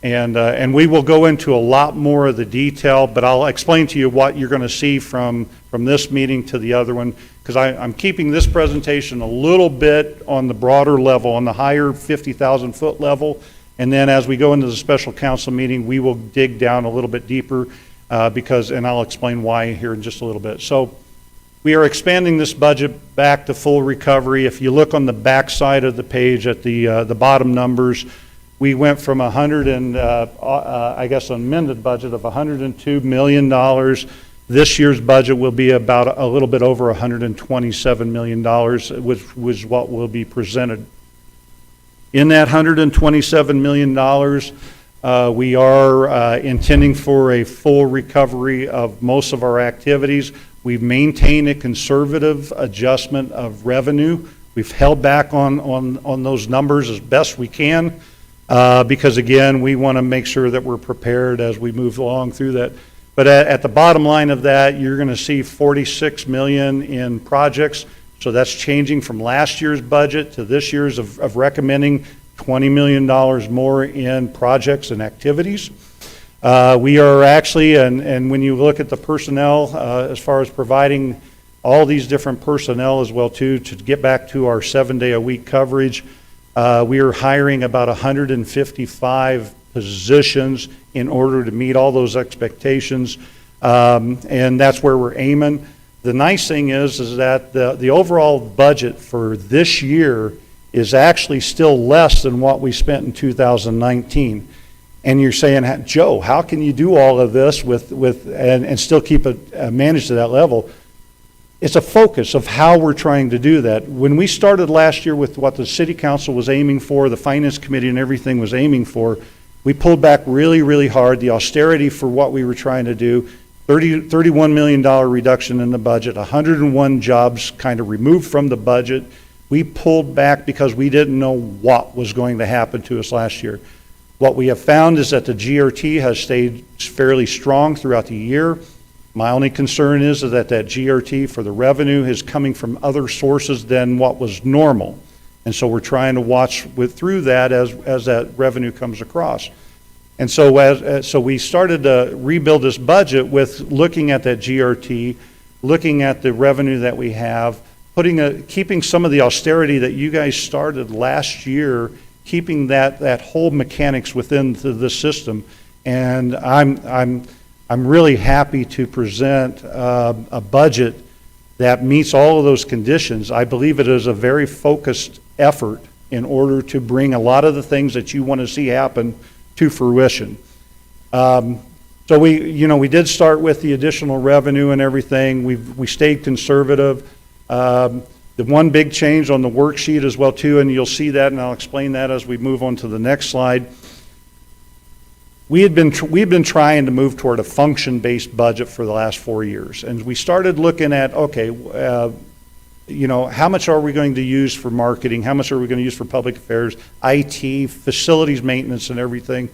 And we will go into a lot more of the detail, but I'll explain to you what you're going to see from this meeting to the other one, because I'm keeping this presentation a little bit on the broader level, on the higher 50,000 foot level. And then as we go into the special council meeting, we will dig down a little bit deeper and I'll explain why here in just a little bit. So we are expanding this budget back to full recovery. If you look on the back side of the page at the bottom numbers, we went from amended budget of $102 million. This year's budget will be about a little bit over $127 million, which was what will be presented. In that $127 million, we are intending for a full recovery of most of our activities. We've maintained a conservative adjustment of revenue. We've held back on those numbers as best we can because, again, we want to make sure that we're prepared as we move along through that. But at the bottom line of that, you're going to see $46 million in projects. So that's changing from last year's budget to this year's of recommending $20 million more in projects and activities. We are actually, and when you look at the personnel, as far as providing all these different personnel as well too, to get back to our 7-day-a-week coverage, we are hiring about 155 positions in order to meet all those expectations, and that's where we're aiming. The nice thing is that the overall budget for this year is actually still less than what we spent in 2019. And you're saying, Joe, how can you do all of this and still keep it managed to that level? It's a focus of how we're trying to do that. When we started last year with what the city council was aiming for, the finance committee and everything was aiming for, we pulled back really, really hard. The austerity for what we were trying to do, $31 million reduction in the budget, 101 jobs kind of removed from the budget. We pulled back because we didn't know what was going to happen to us last year. What we have found is that the GRT has stayed fairly strong throughout the year. My only concern is that GRT for the revenue is coming from other sources than what was normal. And so we're trying to watch through that as that revenue comes across. And so so we started to rebuild this budget with looking at that GRT, looking at the revenue that we have, keeping some of the austerity that you guys started last year, keeping that whole mechanics within the system. And I'm really happy to present a budget that meets all of those conditions. I believe it is a very focused effort in order to bring a lot of the things that you want to see happen to fruition. So we did start with the additional revenue and everything. We stayed conservative. The one big change on the worksheet as well too, and you'll see that, and I'll explain that as we move on to the next slide. We've been trying to move toward a function-based budget for the last 4 years, and we started looking at how much are we going to use for marketing? How much are we going to use for public affairs, IT, facilities maintenance, and everything?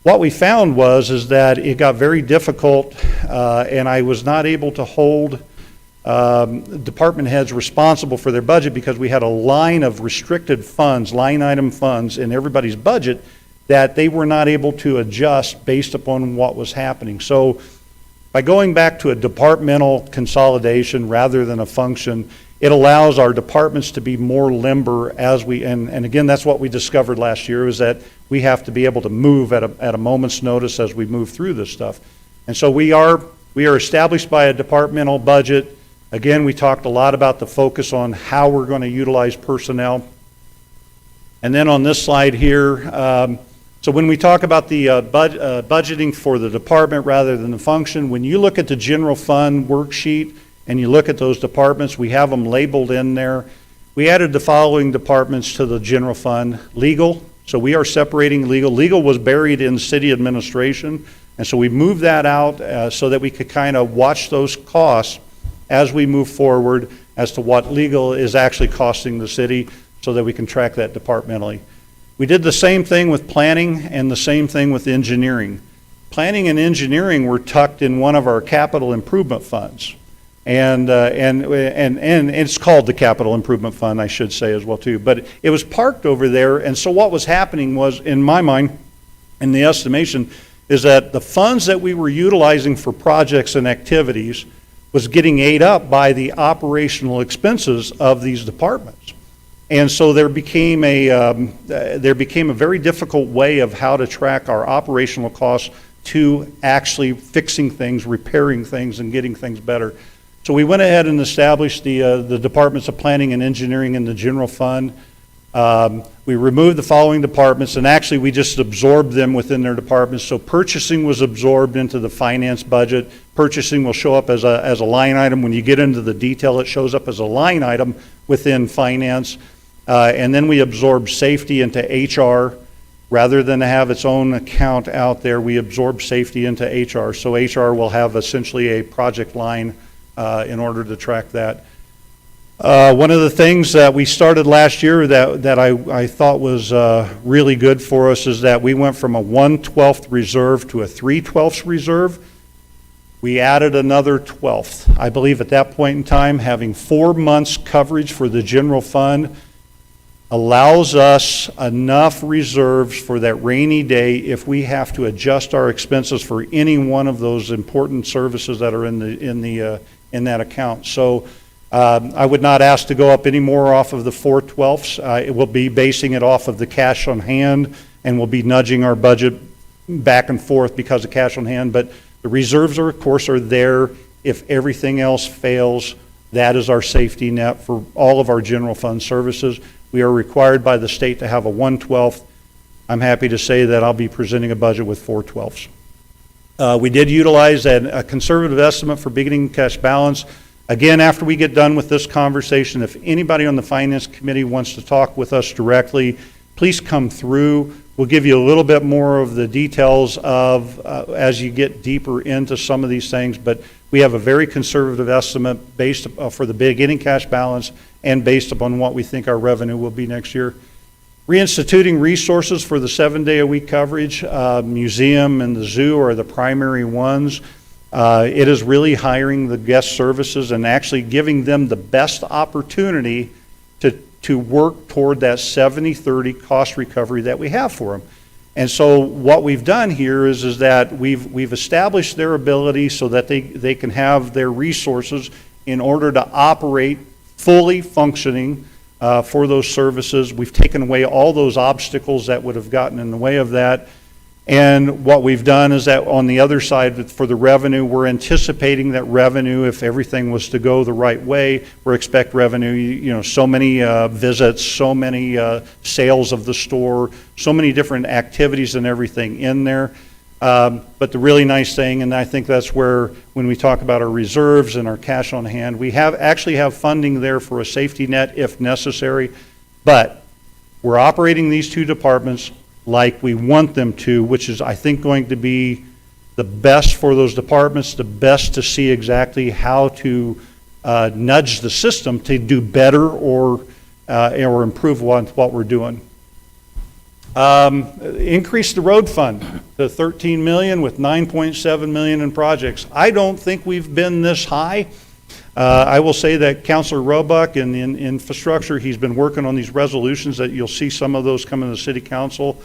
What we found is that it got very difficult, and I was not able to hold department heads responsible for their budget because we had a line of restricted funds, line item funds in everybody's budget that they were not able to adjust based upon what was happening. So by going back to a departmental consolidation rather than a function, it allows our departments to be more limber as we, and again, that's what we discovered last year, is that we have to be able to move at a moment's notice as we move through this stuff. And so we are established by a departmental budget. Again, we talked a lot about the focus on how we're going to utilize personnel. And then on this slide here, so when we talk about the budgeting for the department rather than the function, when you look at the general fund worksheet and you look at those departments, we have them labeled in there. We added the following departments to the general fund. Legal, so we are separating legal. Legal was buried in city administration, and so we moved that out so that we could kind of watch those costs as we move forward as to what legal is actually costing the city so that we can track that departmentally. We did the same thing with planning and the same thing with engineering. Planning and engineering were tucked in one of our capital improvement funds. And it's called the Capital Improvement Fund, I should say as well too. But it was parked over there, and so what was happening was, in my mind, in the estimation, is that the funds that we were utilizing for projects and activities was getting ate up by the operational expenses of these departments. And so there became a very difficult way of how to track our operational costs to actually fixing things, repairing things, and getting things better. So we went ahead and established the departments of planning and engineering in the general fund. We removed the following departments, and actually we just absorbed them within their departments. So purchasing was absorbed into the finance budget. Purchasing will show up as a line item. When you get into the detail, it shows up as a line item within finance. And then we absorbed safety into HR. Rather than have its own account out there, we absorb safety into HR. So HR will have essentially a project line in order to track that. One of the things that we started last year that I thought was really good for us is that we went from a 1/12 reserve to a 3/12 reserve. We added another 12th. I believe at that point in time, having 4 months coverage for the general fund allows us enough reserves for that rainy day if we have to adjust our expenses for any one of those important services that are in that account. So I would not ask to go up any more off of the 4/12. It will be basing it off of the cash on hand, and we'll be nudging our budget back and forth because of cash on hand. But the reserves are, of course, are there if everything else fails. That is our safety net for all of our general fund services. We are required by the state to have a 1/12. I'm happy to say that I'll be presenting a budget with 4/12. We did utilize a conservative estimate for beginning cash balance. Again, after we get done with this conversation, if anybody on the Finance Committee wants to talk with us directly, please come through. We'll give you a little bit more of the details of as you get deeper into some of these things, but we have a very conservative estimate based for the beginning cash balance and based upon what we think our revenue will be next year. Reinstituting resources for the 7-day-a-week coverage. Museum and the zoo are the primary ones. It is really hiring the guest services and actually giving them the best opportunity to work toward that 70-30 cost recovery that we have for them. And so what we've done here is that we've established their ability so that they can have their resources in order to operate fully functioning for those services. We've taken away all those obstacles that would have gotten in the way of that. And what we've done is that on the other side, for the revenue, we're anticipating that revenue, if everything was to go the right way, we expect revenue, so many visits, so many sales of the store, so many different activities and everything in there. But the really nice thing, and I think that's where, when we talk about our reserves and our cash on hand, we actually have funding there for a safety net if necessary. But we're operating these two departments like we want them to, which is, I think, going to be the best for those departments, the best to see exactly how to nudge the system to do better or improve what we're doing. Increase the road fund to $13 million with $9.7 million in projects. I don't think we've been this high. I will say that Councilor Roebuck in infrastructure, he's been working on these resolutions that you'll see some of those come in the city council.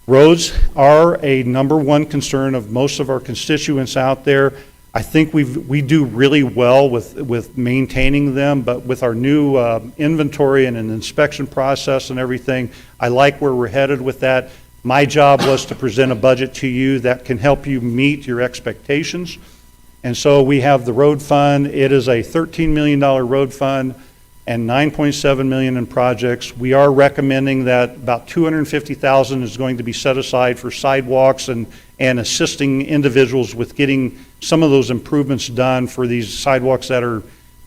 Roads are a number one concern of most of our constituents out there. I think we do really well with maintaining them, but with our new inventory and an inspection process and everything, I like where we're headed with that. My job was to present a budget to you that can help you meet your expectations. And so we have the road fund. It is a $13 million road fund and $9.7 million in projects. We are recommending that about $250,000 is going to be set aside for sidewalks and assisting individuals with getting some of those improvements done for these sidewalks that are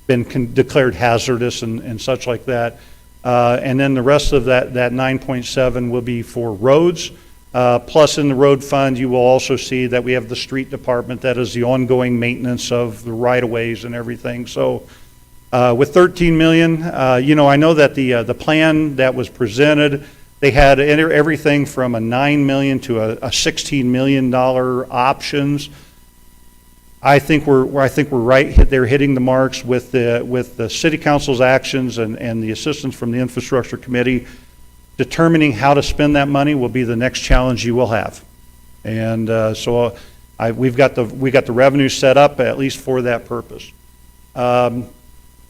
been declared hazardous and such like that. And then the rest of that 9.7 will be for roads. Plus in the road fund, you will also see that we have the street department that is the ongoing maintenance of the right-of-ways and everything. So with 13 million, I know that the plan that was presented, they had everything from a $9 million to a $16 million options. I think we're right. They're hitting the marks with the city council's actions and the assistance from the infrastructure committee. Determining how to spend that money will be the next challenge you will have, and so we've got the revenue set up at least for that purpose. I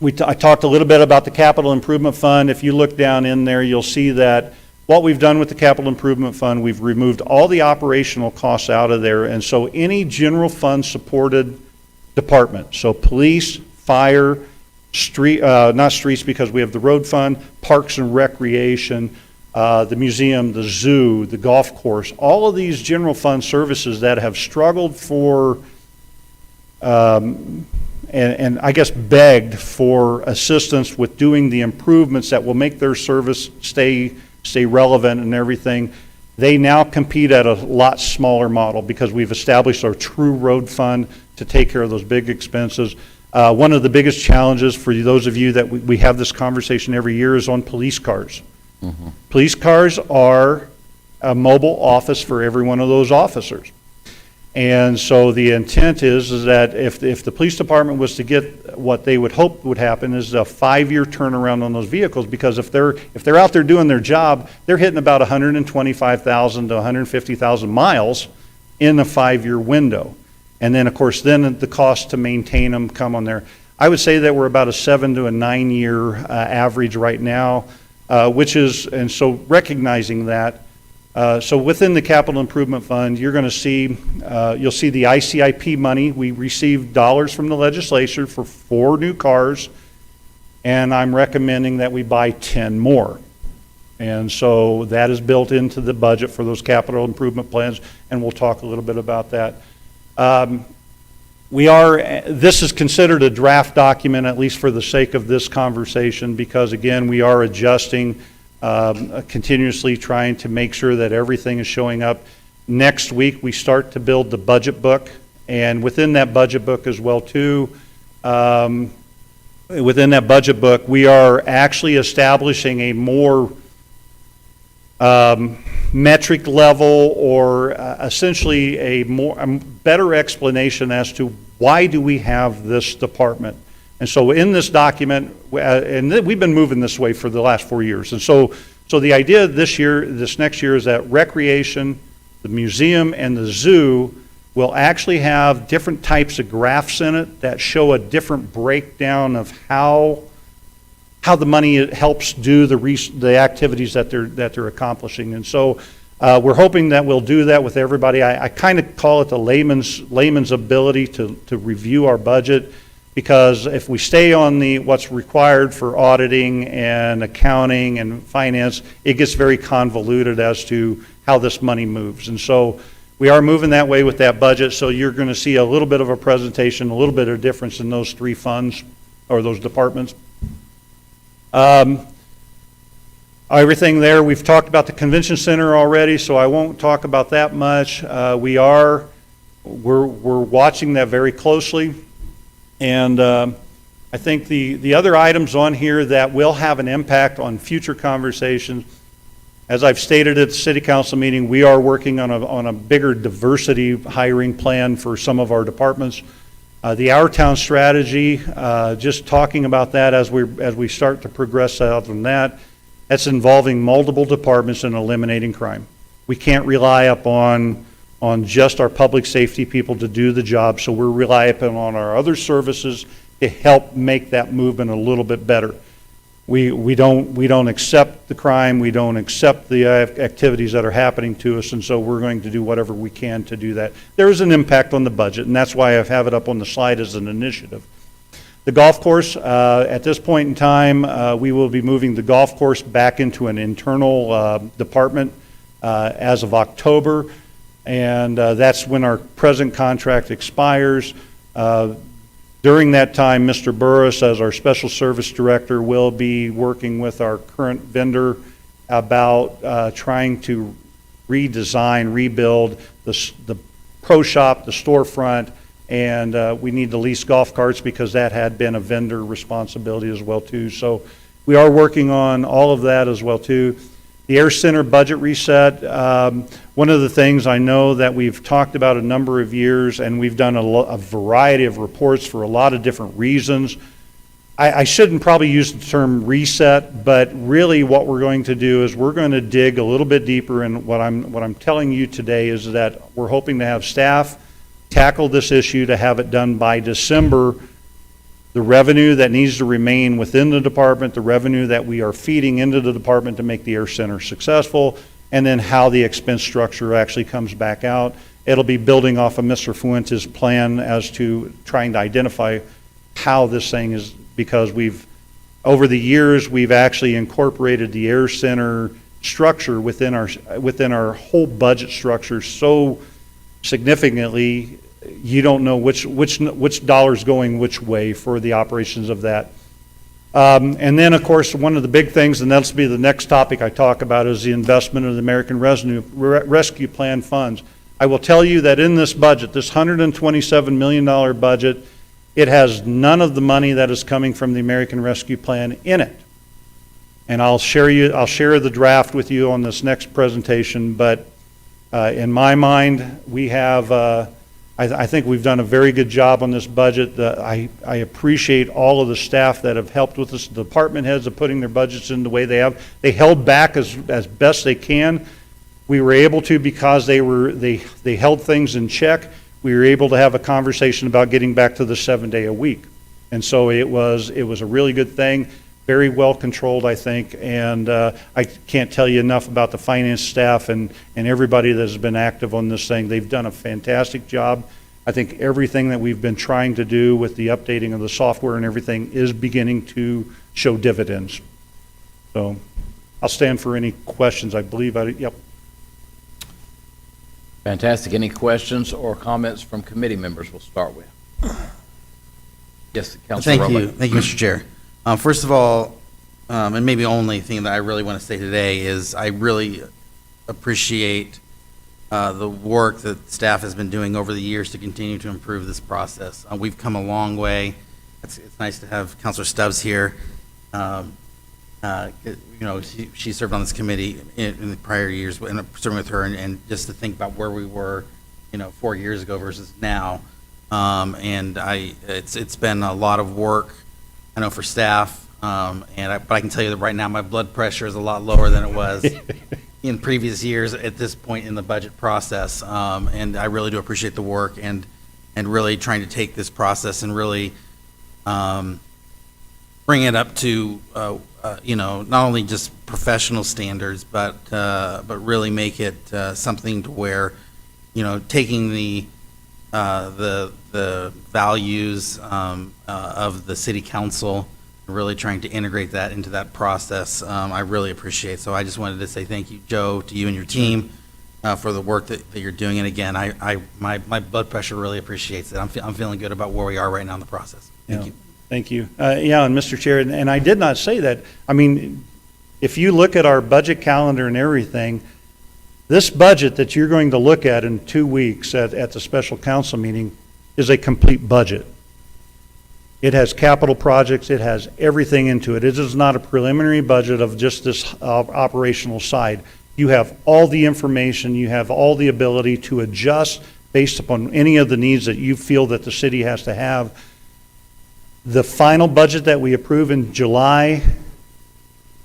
talked a little bit about the capital improvement fund. If you look down in there, you'll see that what we've done with the capital improvement fund, we've removed all the operational costs out of there, and so any general fund supported department, so police, fire, street, not streets because we have the road fund, parks and recreation, the museum, the zoo, the golf course, all of these general fund services that have struggled for and I guess begged for assistance with doing the improvements that will make their service stay relevant and everything, they now compete at a lot smaller model because we've established our true road fund to take care of those big expenses. One of the biggest challenges for those of you that we have this conversation every year is on police cars. Mm-hmm. Police cars are a mobile office for every one of those officers. And so the intent is that if the police department was to get what they would hope would happen is a 5-year turnaround on those vehicles, because if they're out there doing their job, they're hitting about 125,000 to 150,000 miles in a 5-year window. And then, of course, then the cost to maintain them come on there. I would say that we're about a 7 to a 9 year average right now, which is, and so recognizing that, so within the capital improvement fund, you're going to see, you'll see the ICIP money. We received dollars from the legislature for 4 new cars, and I'm recommending that we buy 10 more. And so that is built into the budget for those capital improvement plans, and we'll talk a little bit about that. This is considered a draft document, at least for the sake of this conversation, because again, we are adjusting, continuously trying to make sure that everything is showing up. Next week, we start to build the budget book, and within that budget book as well too, within that budget book, we are actually establishing a more metric level, or essentially a better explanation as to why do we have this department. And so in this document, and we've been moving this way for the last 4 years, and so the idea this next year is that recreation, the museum, and the zoo will actually have different types of graphs in it that show a different breakdown of how the money helps do the activities that they're accomplishing. And so we're hoping that we'll do that with everybody. I kind of call it the layman's ability to review our budget, because if we stay on what's required for auditing and accounting and finance, it gets very convoluted as to how this money moves. And so we are moving that way with that budget, so you're going to see a little bit of a presentation, a little bit of difference in those 3 funds or those departments. Everything there, we've talked about the convention center already, so I won't talk about that much. We're watching that very closely. And I think the other items on here that will have an impact on future conversations, as I've stated at the city council meeting, we are working on a bigger diversity hiring plan for some of our departments. The Our Town strategy, just talking about that as we start to progress out on that, that's involving multiple departments in eliminating crime. We can't rely upon just our public safety people to do the job, so we're relying on our other services to help make that movement a little bit better. We don't accept the crime, we don't accept the activities that are happening to us, and so we're going to do whatever we can to do that. There is an impact on the budget, and that's why I have it up on the slide as an initiative. The golf course, at this point in time, we will be moving the golf course back into an internal department as of October, and that's when our present contract expires. During that time, Mr. Burris, as our special service director, will be working with our current vendor about trying to redesign, rebuild the pro shop, the storefront, and we need to lease golf carts because that had been a vendor responsibility as well too. So we are working on all of that as well too. The Air Center budget reset, one of the things I know that we've talked about a number of years, and we've done a variety of reports for a lot of different reasons. I shouldn't probably use the term reset, but really what we're going to do is we're going to dig a little bit deeper, and what I'm telling you today is that we're hoping to have staff tackle this issue to have it done by December. The revenue that needs to remain within the department, the revenue that we are feeding into the department to make the Air Center successful, and then how the expense structure actually comes back out. It'll be building off of Mr. Fuentes' plan as to trying to identify how this thing is, because over the years, we've actually incorporated the Air Center structure within our whole budget structure so significantly. You don't know which dollar's going which way for the operations of that. And then, of course, one of the big things, and that'll be the next topic I talk about, is the investment of the American Rescue Plan funds. I will tell you that in this budget, this $127 million budget, it has none of the money that is coming from the American Rescue Plan in it. And I'll share the draft with you on this next presentation, but in my mind, we have I think we've done a very good job on this budget. I appreciate all of the staff that have helped with us. The department heads of putting their budgets in the way they have. They held back as best they can. We were able to because they held things in check. We were able to have a conversation about getting back to the 7-day-a-week. And so it was a really good thing. Very well controlled, I think, and I can't tell you enough about the finance staff and everybody that has been active on this thing. They've done a fantastic job. I think everything that we've been trying to do with the updating of the software and everything is beginning to show dividends. So I'll stand for any questions. I believe yep. Fantastic. Any questions or comments from committee members we'll start with? Yes, Councilor Roebuck. Thank you, Mr. Chair. First of all, and maybe only thing that I really want to say today is I really appreciate the work that staff has been doing over the years to continue to improve this process. We've come a long way. It's nice to have Councilor Stubbs here. She served on this committee in the prior years, and serving with her, and just to think about where we were, 4 years ago versus now. It's been a lot of work, I know, for staff, but I can tell you that right now my blood pressure is a lot lower than it was in previous years at this point in the budget process. And I really do appreciate the work and really trying to take this process and really bring it up to not only just professional standards, but really make it something to where taking the values of the city council, really trying to integrate that into that process, I really appreciate. So I just wanted to say thank you, Joe, to you and your team for the work that you're doing. And again, my blood pressure really appreciates it. I'm feeling good about where we are right now in the process. Thank you. Thank you. And Mr. Chair, and I did not say that. I mean, if you look at our budget calendar and everything, this budget that you're going to look at in 2 weeks at the special council meeting is a complete budget. It has capital projects. It has everything into it. It is not a preliminary budget of just this operational side. You have all the information. You have all the ability to adjust based upon any of the needs that you feel that the city has to have. The final budget that we approve in July,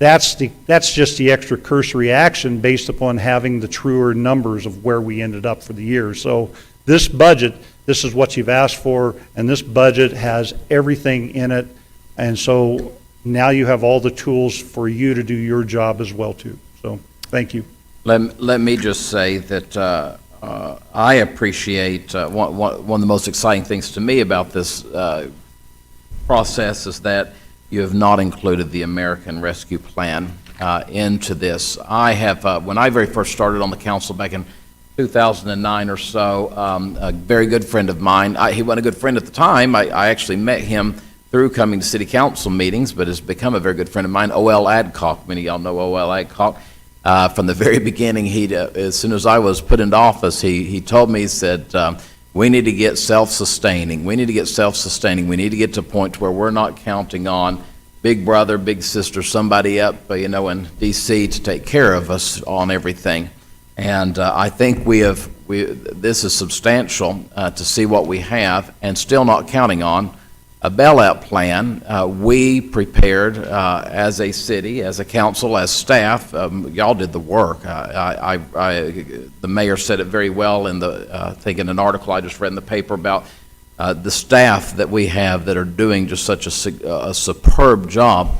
that's just the extra cursory action based upon having the truer numbers of where we ended up for the year. So this budget, this is what you've asked for, and this budget has everything in it. And so now you have all the tools for you to do your job as well too. So thank you. Let me just say that I appreciate, one of the most exciting things to me about this process is that you have not included the American Rescue Plan into this. I have, when I very first started on the council back in 2009 or so, a very good friend of mine, he wasn't a good friend at the time, I actually met him through coming to city council meetings, but has become a very good friend of mine, O.L. Adcock. Many of y'all know O.L. Adcock. From the very beginning, as soon as I was put into office, he told me, he said, we need to get self-sustaining. We need to get self-sustaining. We need to get to a point where we're not counting on big brother, big sister, somebody up, in D.C. to take care of us on everything. And I think this is substantial to see what we have, and still not counting on a bailout plan. We prepared as a city, as a council, as staff. Y'all did the work. The mayor said it very well in I think in an article I just read in the paper about the staff that we have that are doing just such a superb job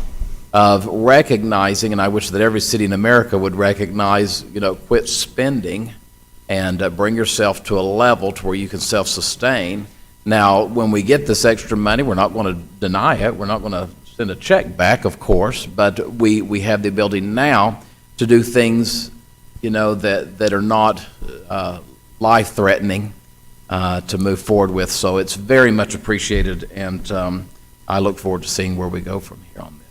of recognizing, and I wish that every city in America would recognize, quit spending and bring yourself to a level to where you can self-sustain. Now, when we get this extra money, we're not going to deny it. We're not going to send a check back, of course, but we have the ability now to do things, that are not life-threatening to move forward with. So it's very much appreciated, and I look forward to seeing where we go from here on this.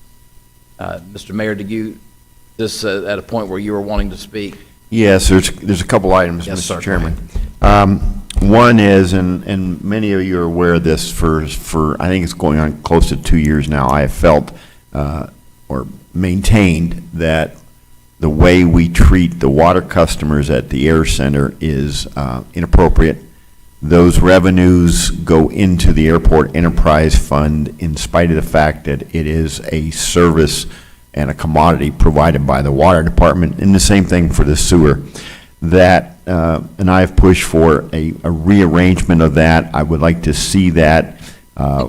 Mr. Mayor, did you, at a point where you were wanting to speak? Yes, there's a couple items, Yes, sir, Mr. Chairman. One is, and many of you are aware of this, for I think it's going on close to 2 years now, I have felt or maintained that the way we treat the water customers at the Air Center is inappropriate. Those revenues go into the Airport Enterprise Fund in spite of the fact that it is a service and a commodity provided by the water department, and the same thing for the sewer. That, and I have pushed for a rearrangement of that. I would like to see that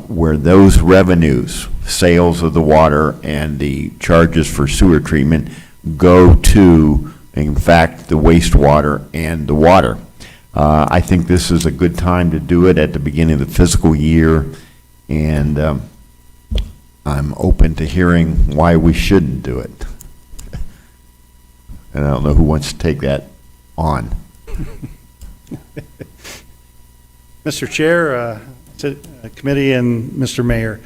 where those revenues, sales of the water and the charges for sewer treatment, go to, in fact, the wastewater and the water. I think this is a good time to do it at the beginning of the fiscal year, and I'm open to hearing why we shouldn't do it. And I don't know who wants to take that on. Mr. Chair, committee, and Mr. Mayor.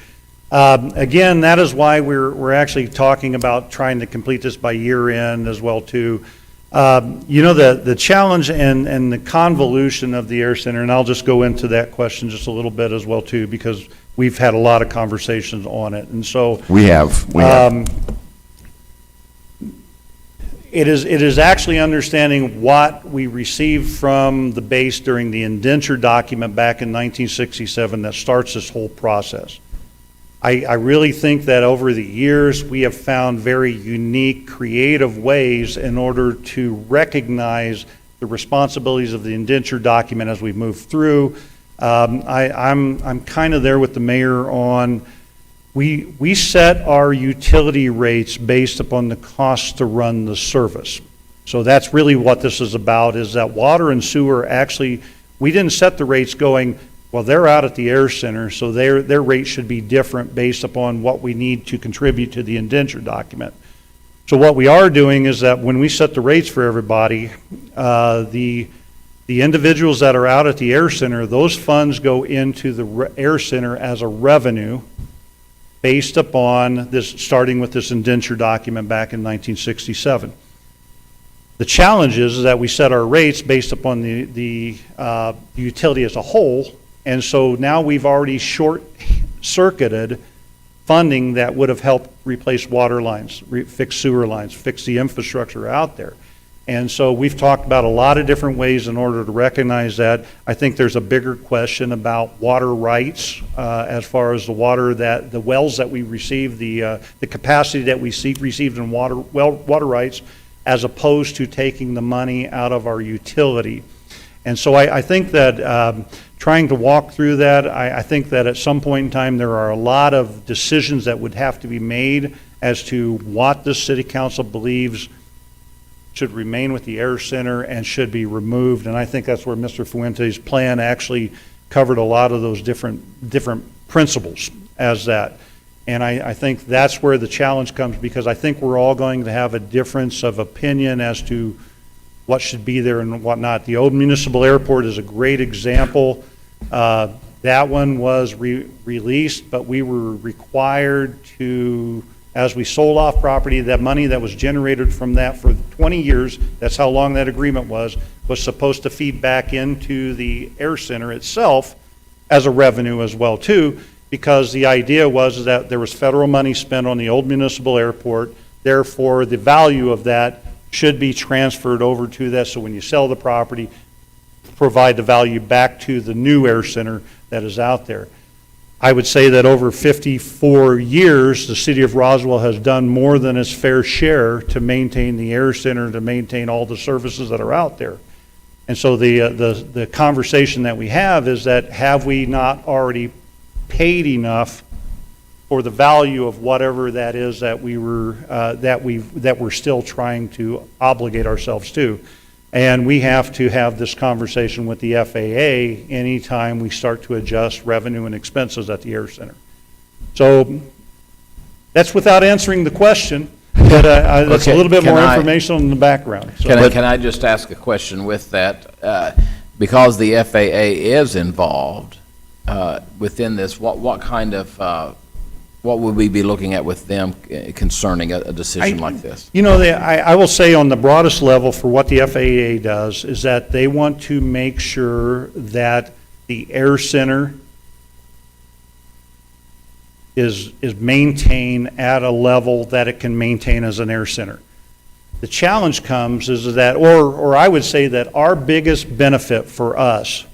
Again, that is why we're actually talking about trying to complete this by year end as well too. The challenge and the convolution of the Air Center, and I'll just go into that question just a little bit as well too, because we've had a lot of conversations on it, and so We have. It is actually understanding what we received from the base during the indenture document back in 1967 that starts this whole process. I really think that over the years we have found very unique, creative ways in order to recognize the responsibilities of the indenture document as we move through. I'm kind of there with the mayor on. We set our utility rates based upon the cost to run the service. So that's really what this is about, is that water and sewer actually, we didn't set the rates going, well, they're out at the Air Center, so their rate should be different based upon what we need to contribute to the indenture document. So what we are doing is that when we set the rates for everybody, the individuals that are out at the Air Center, those funds go into the Air Center as a revenue based upon this, starting with this indenture document back in 1967. The challenge is that we set our rates based upon the utility as a whole, and so now we've already short-circuited funding that would have helped replace water lines, fix sewer lines, fix the infrastructure out there. And so we've talked about a lot of different ways in order to recognize that. I think there's a bigger question about water rights as far as the water that, the wells that we receive, the capacity that we received in water rights, as opposed to taking the money out of our utility. And so I think that trying to walk through that, I think that at some point in time, there are a lot of decisions that would have to be made as to what the city council believes should remain with the Air Center and should be removed. And I think that's where Mr. Fuente's plan actually covered a lot of those different principles as that. And I think that's where the challenge comes, because I think we're all going to have a difference of opinion as to what should be there and what not. The old municipal airport is a great example. That one was released, but we were required to, as we sold off property, that money that was generated from that for 20 years, that's how long that agreement was supposed to feed back into the Air Center itself as a revenue as well too, because the idea was that there was federal money spent on the old municipal airport, therefore the value of that should be transferred over to that, so when you sell the property, provide the value back to the new Air Center that is out there. I would say that over 54 years, the city of Roswell has done more than its fair share to maintain the Air Center, to maintain all the services that are out there. And so the conversation that we have is that, have we not already paid enough for the value of whatever that is that we're still trying to obligate ourselves to? And we have to have this conversation with the FAA anytime we start to adjust revenue and expenses at the Air Center. So that's without answering the question, but that's a little bit more information on the background. So, Can I just ask a question with that? Because the FAA is involved within this, what kind of, what would we be looking at with them concerning a decision like this? You know, I will say on the broadest level for what the FAA does is that they want to make sure that the Air Center is maintained at a level that it can maintain as an Air Center. The challenge comes is that, or I would say that our biggest benefit for us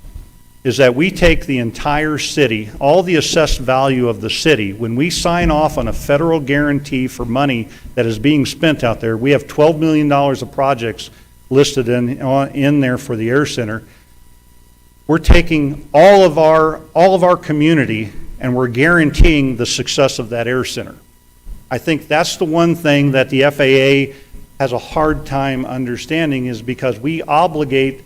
is that we take the entire city, all the assessed value of the city, when we sign off on a federal guarantee for money that is being spent out there. We have $12 million of projects listed in there for the Air Center. We're taking all of our community and we're guaranteeing the success of that Air Center. I think that's the one thing that the FAA has a hard time understanding, is because we obligate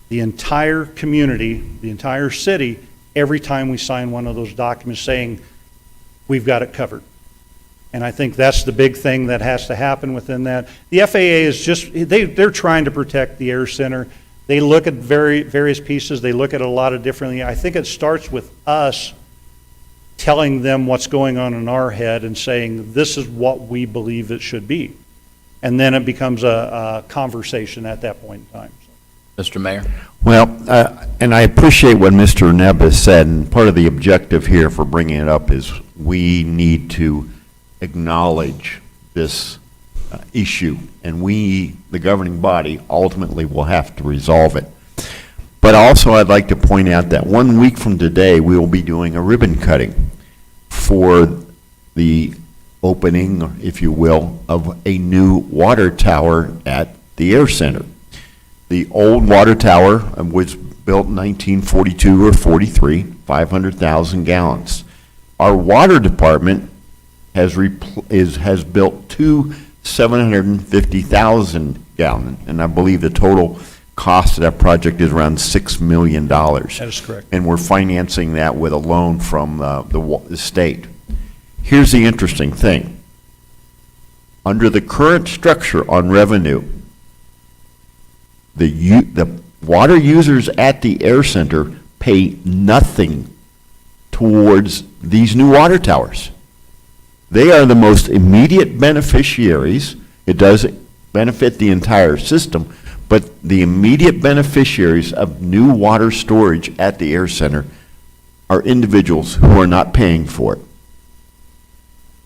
the entire community, the entire city, every time we sign one of those documents saying we've got it covered. And I think that's the big thing that has to happen within that. The FAA is just, they're trying to protect the Air Center. They look at various pieces. They look at it a lot of differently. I think it starts with us telling them what's going on in our head and saying this is what we believe it should be. And then it becomes a conversation at that point in time. Mr. Mayor? Well, and I appreciate what Mr. Nebb has said, and part of the objective here for bringing it up is we need to acknowledge this issue, and we, the governing body, ultimately will have to resolve it. But also I'd like to point out that 1 week from today, we will be doing a ribbon cutting for the opening, if you will, of a new water tower at the Air Center. The old water tower was built in 1942 or 43, 500,000 gallons. Our water department has built two 750,000 gallon, and I believe the total cost of that project is around $6 million. That is correct. And we're financing that with a loan from the state. Here's the interesting thing. Under the current structure on revenue, the water users at the Air Center pay nothing towards these new water towers. They are the most immediate beneficiaries. It does benefit the entire system, but the immediate beneficiaries of new water storage at the Air Center are individuals who are not paying for it.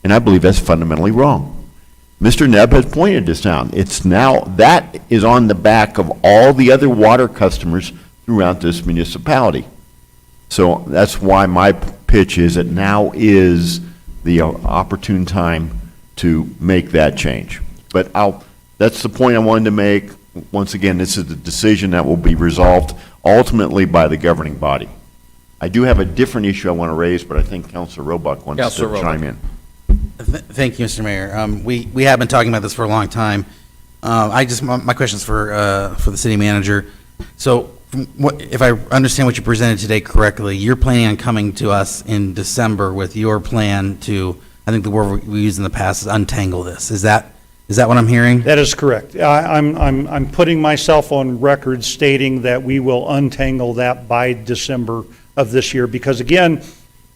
And I believe that's fundamentally wrong. Mr. Nebb has pointed this out. It's now, that is on the back of all the other water customers throughout this municipality. So that's why my pitch is that now is the opportune time to make that change. But that's the point I wanted to make. Once again, this is a decision that will be resolved ultimately by the governing body. I do have a different issue I want to raise, but I think Councilor Roebuck wants Councilor to Roebuck. chime in. Thank you, Mr. Mayor. We have been talking about this for a long time. My question is for the city manager. So if I understand what you presented today correctly, you're planning on coming to us in December with your plan to, I think the word we used in the past is untangle this. Is that what I'm hearing? That is correct. I'm putting myself on record stating that we will untangle that by December of this year, because again,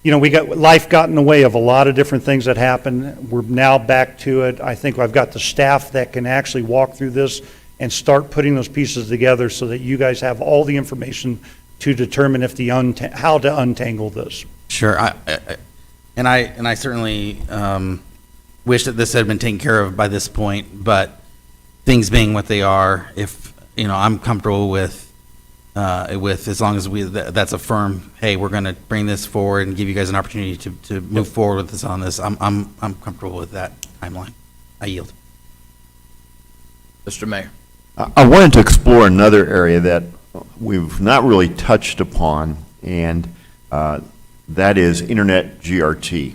life got in the way of a lot of different things that happened. We're now back to it. I think I've got the staff that can actually walk through this and start putting those pieces together so that you guys have all the information to determine how to untangle this. Sure. I certainly wish that this had been taken care of by this point, but things being what they are, if, I'm comfortable with as long as that's a firm, hey, we're going to bring this forward and give you guys an opportunity to move forward with this on this. I'm comfortable with that timeline. I yield. Mr. Mayor. I wanted to explore another area that we've not really touched upon, and that is Internet GRT.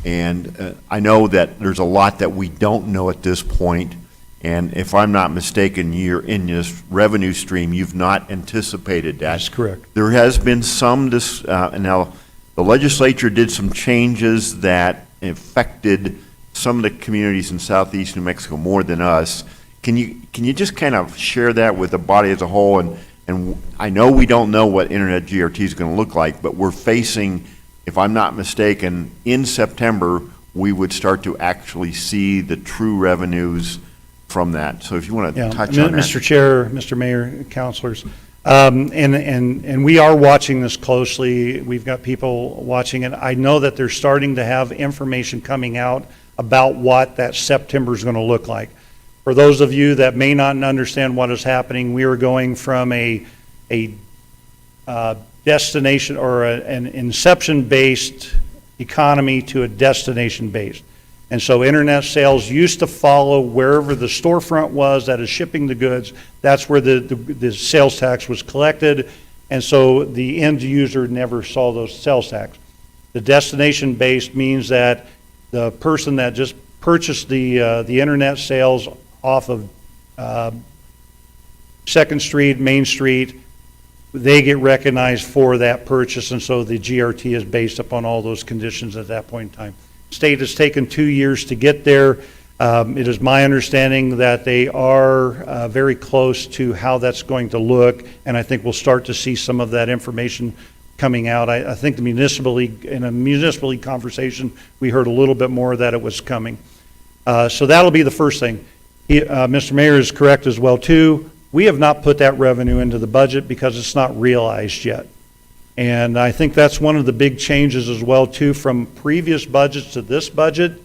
And I know that there's a lot that we don't know at this point, and if I'm not mistaken, you're in this revenue stream, you've not anticipated that. That's correct. There has been some, now, the legislature did some changes that affected some of the communities in southeast New Mexico more than us. Can you just kind of share that with the body as a whole? And I know we don't know what Internet GRT is going to look like, but we're facing, if I'm not mistaken, in September, we would start to actually see the true revenues from that. So if you want to touch on that. Mr. Chair, Mr. Mayor, councilors, and we are watching this closely. We've got people watching it. I know that they're starting to have information coming out about what that September is going to look like. For those of you that may not understand what is happening, we are going from a destination or an inception-based economy to a destination-based. And so internet sales used to follow wherever the storefront was that is shipping the goods. That's where the sales tax was collected. And so the end user never saw those sales tax. The destination-based means that the person that just purchased the internet sales off of 2nd Street, Main Street, they get recognized for that purchase, and so the GRT is based upon all those conditions at that point in time. State has taken 2 years to get there. It is my understanding that they are very close to how that's going to look, and I think we'll start to see some of that information coming out. I think the municipal league, in a municipal league conversation, we heard a little bit more that it was coming. So that'll be the first thing. Mr. Mayor is correct as well, too. We have not put that revenue into the budget because it's not realized yet. And I think that's one of the big changes as well, too, from previous budgets to this budget.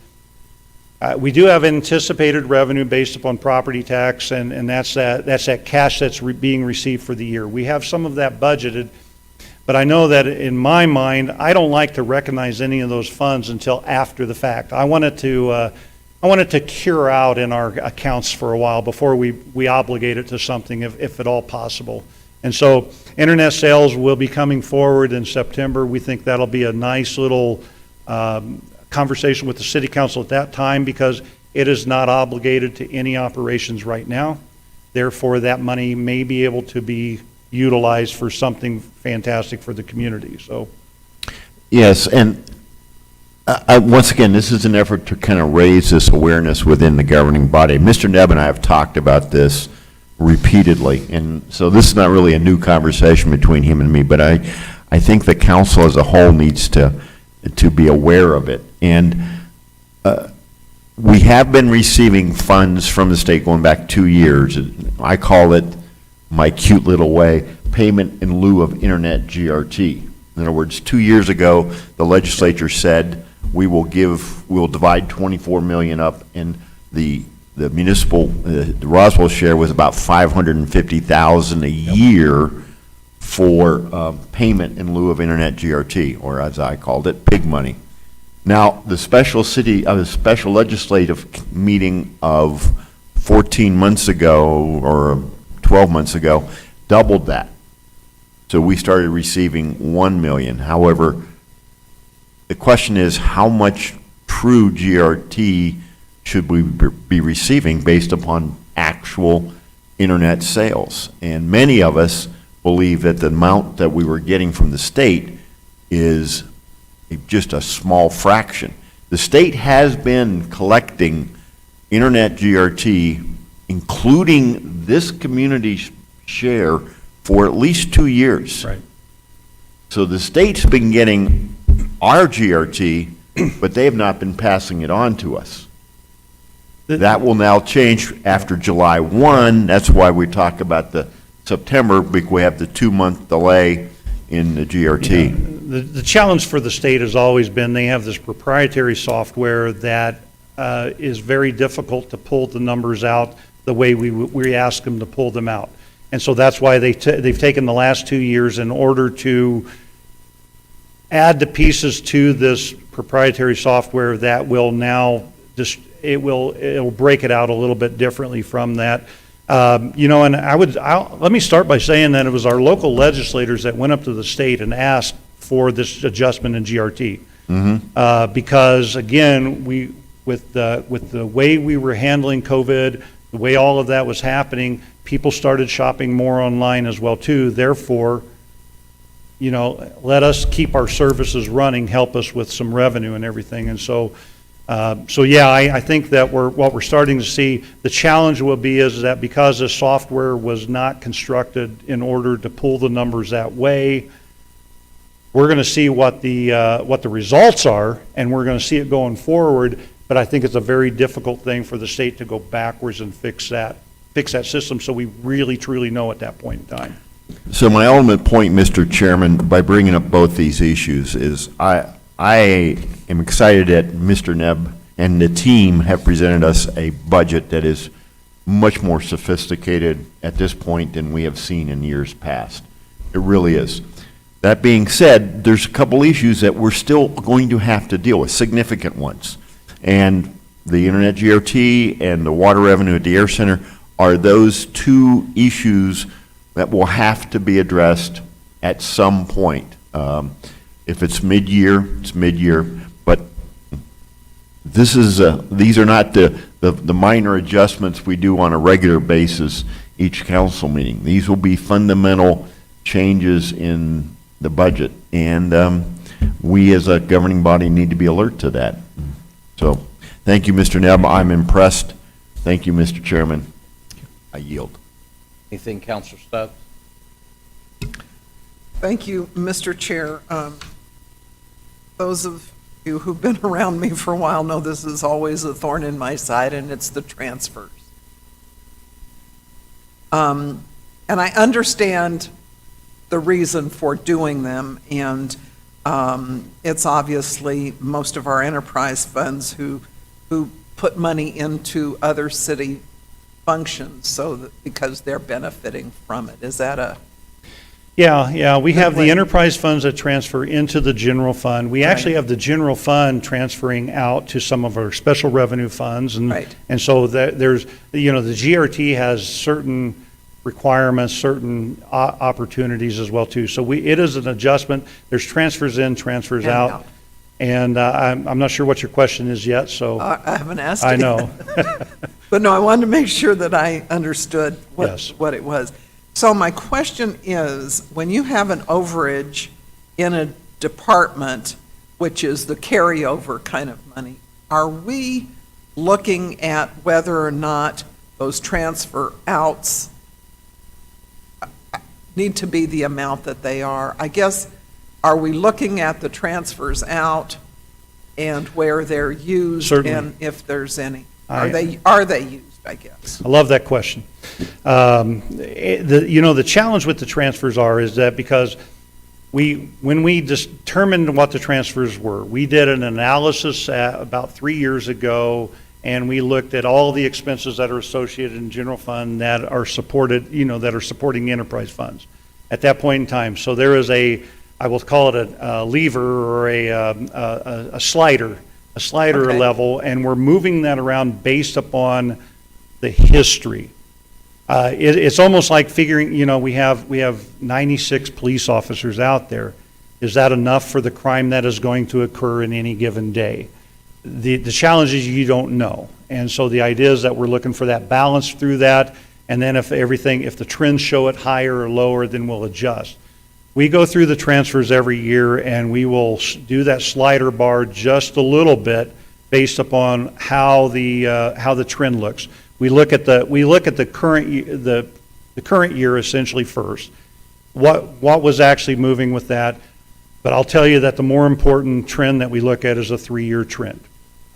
We do have anticipated revenue based upon property tax, and that's that cash that's being received for the year. We have some of that budgeted, but I know that in my mind, I don't like to recognize any of those funds until after the fact. I want it to cure out in our accounts for a while before we obligate it to something, if at all possible. And so internet sales will be coming forward in September. We think that'll be a nice little conversation with the city council at that time, because it is not obligated to any operations right now. Therefore, that money may be able to be utilized for something fantastic for the community. So, Yes, and once again, this is an effort to kind of raise this awareness within the governing body. Mr. Nebb and I have talked about this repeatedly, and so this is not really a new conversation between him and me, but I think the council as a whole needs to be aware of it. And we have been receiving funds from the state going back 2 years. I call it, my cute little way, payment in lieu of internet GRT. In other words, 2 years ago, the legislature said we'll divide 24 million up, and the municipal, the Roswell share was about 550,000 a year for payment in lieu of internet GRT, or as I called it, pig money. Now, the special legislative meeting of 14 months ago, or 12 months ago, doubled that. So we started receiving 1 million. However, the question is, how much true GRT should we be receiving based upon actual internet sales? And many of us believe that the amount that we were getting from the state is just a small fraction. The state has been collecting internet GRT, including this community's share, for at least 2 years. Right. So the state's been getting our GRT, but they have not been passing it on to us. That will now change after July 1. That's why we talk about the September, because we have the 2-month delay in the GRT. The challenge for the state has always been they have this proprietary software that is very difficult to pull the numbers out the way we ask them to pull them out. And so that's why they've taken the last 2 years in order to add the pieces to this proprietary software that will now just, it'll break it out a little bit differently from that. And let me start by saying that it was our local legislators that went up to the state and asked for this adjustment in GRT. Because again, with the way we were handling COVID, the way all of that was happening, people started shopping more online as well too. Therefore, let us keep our services running, help us with some revenue and everything. And so I think that what we're starting to see, the challenge will be is that because the software was not constructed in order to pull the numbers that way, we're going to see what the results are, and we're going to see it going forward. But I think it's a very difficult thing for the state to go backwards and fix that system, so we really truly know at that point in time. So my ultimate point, Mr. Chairman, by bringing up both these issues is I am excited that Mr. Nebb and the team have presented us a budget that is much more sophisticated at this point than we have seen in years past. It really is. That being said, there's a couple issues that we're still going to have to deal with, significant ones. And the internet GRT and the water revenue at the Air Center are those two issues that will have to be addressed at some point. If it's mid-year, it's mid-year, but these are not the minor adjustments we do on a regular basis each council meeting. These will be fundamental changes in the budget, and we as a governing body need to be alert to that. So, thank you, Mr. Nebb. I'm impressed. Thank you, Mr. Chairman. I yield. Anything, Counselor Stubbs? Thank you, Mr. Chair. Those of you who've been around me for a while know this is always a thorn in my side, and it's the transfers. And I understand the reason for doing them, and it's obviously most of our enterprise funds who put money into other city functions because they're benefiting from it. Is that a... Yeah, we have the enterprise funds that transfer into the general fund. We actually have the general fund transferring out to some of our special revenue funds. And so there's, the GRT has certain requirements, certain opportunities as well too. So it is an adjustment. There's transfers in, transfers out. And I'm not sure what your question is yet, so. I haven't asked it. I know. But no, I wanted to make sure that I understood what it was. So my question is, when you have an overage in a department, which is the carryover kind of money, are we looking at whether or not those transfer outs need to be the amount that they are? I guess, are we looking at the transfers out and where they're used? Certainly. And if there's any? Are they used, I guess? I love that question. The challenge with the transfers is that because when we determined what the transfers were, we did an analysis about 3 years ago, and we looked at all the expenses that are associated in general fund that are supported, that are supporting the enterprise funds at that point in time. So there is I will call it a lever or a slider Okay. level, and we're moving that around based upon the history. It's almost like figuring, we have 96 police officers out there. Is that enough for the crime that is going to occur in any given day? The challenge is you don't know. And so the idea is that we're looking for that balance through that, and then if the trends show it higher or lower, then we'll adjust. We go through the transfers every year, and we will do that slider bar just a little bit based upon how the trend looks. We look at the current year essentially first. What was actually moving with that? But I'll tell you that the more important trend that we look at is a 3-year trend.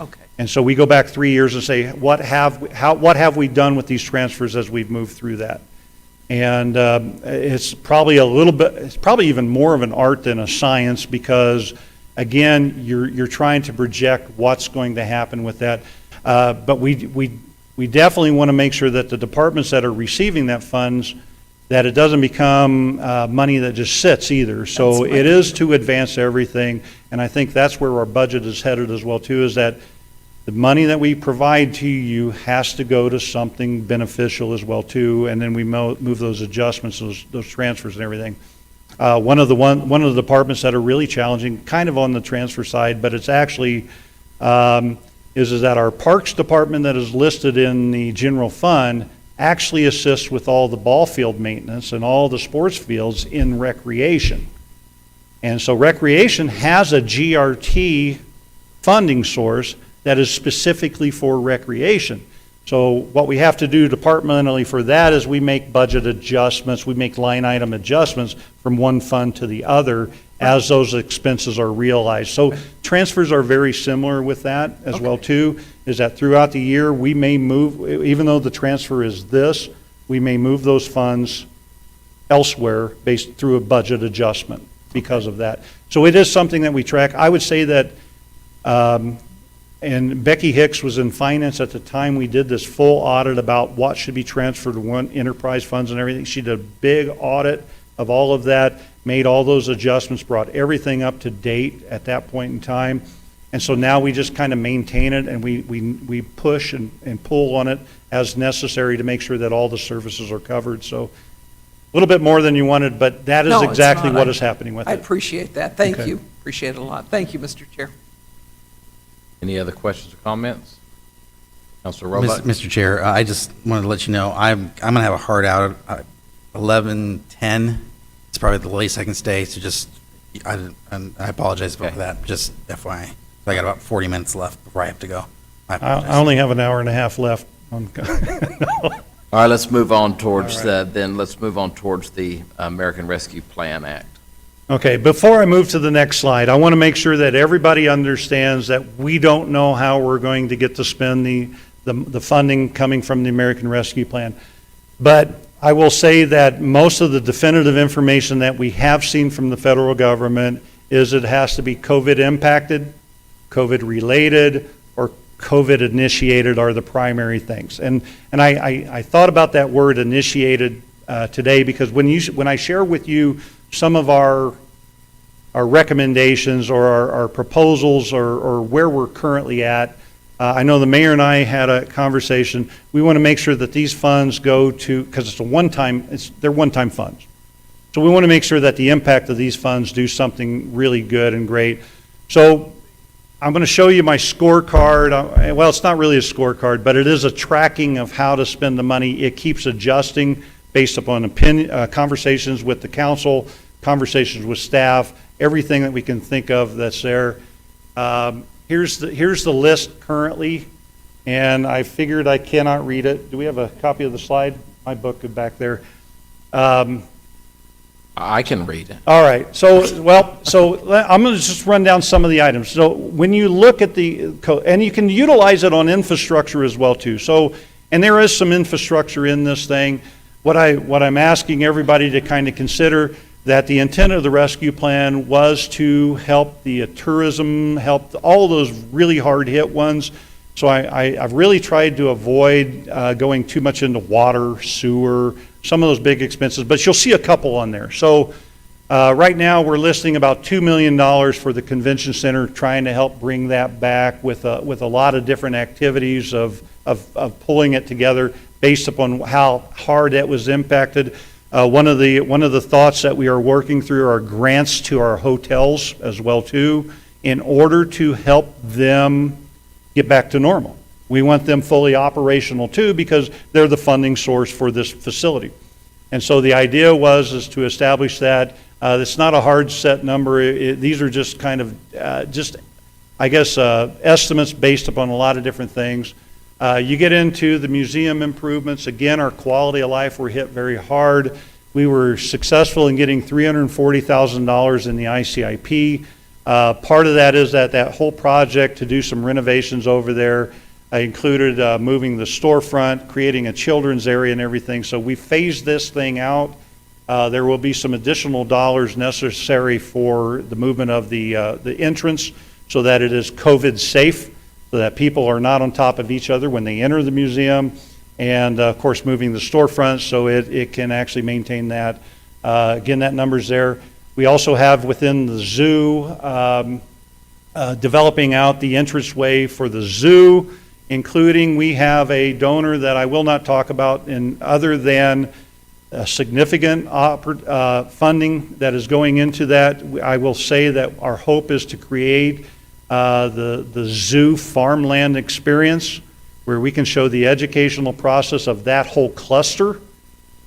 Okay. And so we go back 3 years and say, what have we done with these transfers as we've moved through that? And it's probably it's probably even more of an art than a science, because again, you're trying to project what's going to happen with that. But we definitely want to make sure that the departments that are receiving that funds, that it doesn't become money that just sits either. So it is to advance everything, and I think that's where our budget is headed as well too, is that the money that we provide to you has to go to something beneficial as well too, and then we move those adjustments, those transfers and everything. One of the departments that are really challenging, kind of on the transfer side, but it's actually is that our parks department that is listed in the general fund actually assists with all the ball field maintenance and all the sports fields in recreation. And so recreation has a GRT funding source that is specifically for recreation. So what we have to do departmentally for that is we make budget adjustments, we make line item adjustments from one fund to the other as those expenses are realized. So transfers are very similar with that as well too, is that throughout the year we may move, even though the transfer is this, we may move those funds elsewhere based through a budget adjustment because of that. So it is something that we track. I would say that and Becky Hicks was in finance at the time we did this full audit about what should be transferred to one enterprise funds and everything. She did a big audit of all of that, made all those adjustments, brought everything up to date at that point in time. And so now we just kind of maintain it, and we push and pull on it as necessary to make sure that all the services are covered. So a little bit more than you wanted, but that is No, it's exactly not. what is happening with I it. appreciate that. Thank Okay. you. Appreciate it a lot. Thank you, Mr. Chair. Any other questions or comments? Councilor Roebuck? Mr. Chair, I just wanted to let you know, I'm going to have a hard out at 11:10. It's probably the latest I can stay, so just, I apologize about Okay. that, just FYI. I got about 40 minutes left before I have to go. I I apologize. only have an hour and a half left. All right, let's move on towards the American Rescue Plan Act. Okay, before I move to the next slide, I want to make sure that everybody understands that we don't know how we're going to get to spend the funding coming from the American Rescue Plan. But I will say that most of the definitive information that we have seen from the federal government is it has to be COVID impacted, COVID related, or COVID initiated are the primary things. And I thought about that word initiated today, because when I share with you some of our recommendations or our proposals or where we're currently at, I know the mayor and I had a conversation. We want to make sure that these funds go to, because they're one-time funds. So we want to make sure that the impact of these funds do something really good and great. So I'm going to show you my scorecard. Well, it's not really a scorecard, but it is a tracking of how to spend the money. It keeps adjusting based upon conversations with the council, conversations with staff, everything that we can think of that's there. Here's the list currently, and I figured I cannot read it. Do we have a copy of the slide? My book is back there. I can read it. All right, so I'm going to just run down some of the items. So when you look at and you can utilize it on infrastructure as well too. So, and there is some infrastructure in this thing. What I'm asking everybody to kind of consider, that the intent of the rescue plan was to help the tourism, help all those really hard hit ones. So I've really tried to avoid going too much into water, sewer, some of those big expenses, but you'll see a couple on there. So right now, we're listing about $2 million for the convention center, trying to help bring that back with a lot of different activities of pulling it together based upon how hard it was impacted. One of the thoughts that we are working through are grants to our hotels as well too, in order to help them get back to normal. We want them fully operational too, because they're the funding source for this facility. And so the idea is to establish that. It's not a hard set number. These are just kind of estimates based upon a lot of different things. You get into the museum improvements. Again, our quality of life were hit very hard. We were successful in getting $340,000 in the ICIP. Part of that is that whole project to do some renovations over there included moving the storefront, creating a children's area and everything. So we phased this thing out. There will be some additional dollars necessary for the movement of the entrance so that it is COVID safe, so that people are not on top of each other when they enter the museum. And of course, moving the storefront so it can actually maintain that. Again, that number's there. We also have within the zoo, developing out the entranceway for the zoo, including we have a donor that I will not talk about, and other than significant funding that is going into that. I will say that our hope is to create the zoo farmland experience, where we can show the educational process of that whole cluster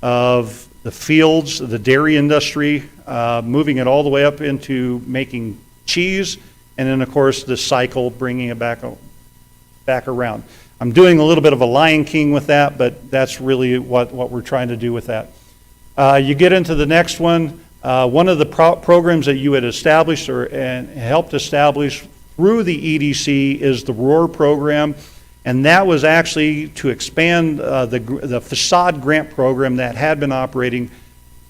of the fields, the dairy industry, moving it all the way up into making cheese, and then of course the cycle, bringing it back around. I'm doing a little bit of a Lion King with that, but that's really what we're trying to do with that. You get into the next one. One of the programs that you had established and helped establish through the EDC is the ROAR program, and that was actually to expand the facade grant program that had been operating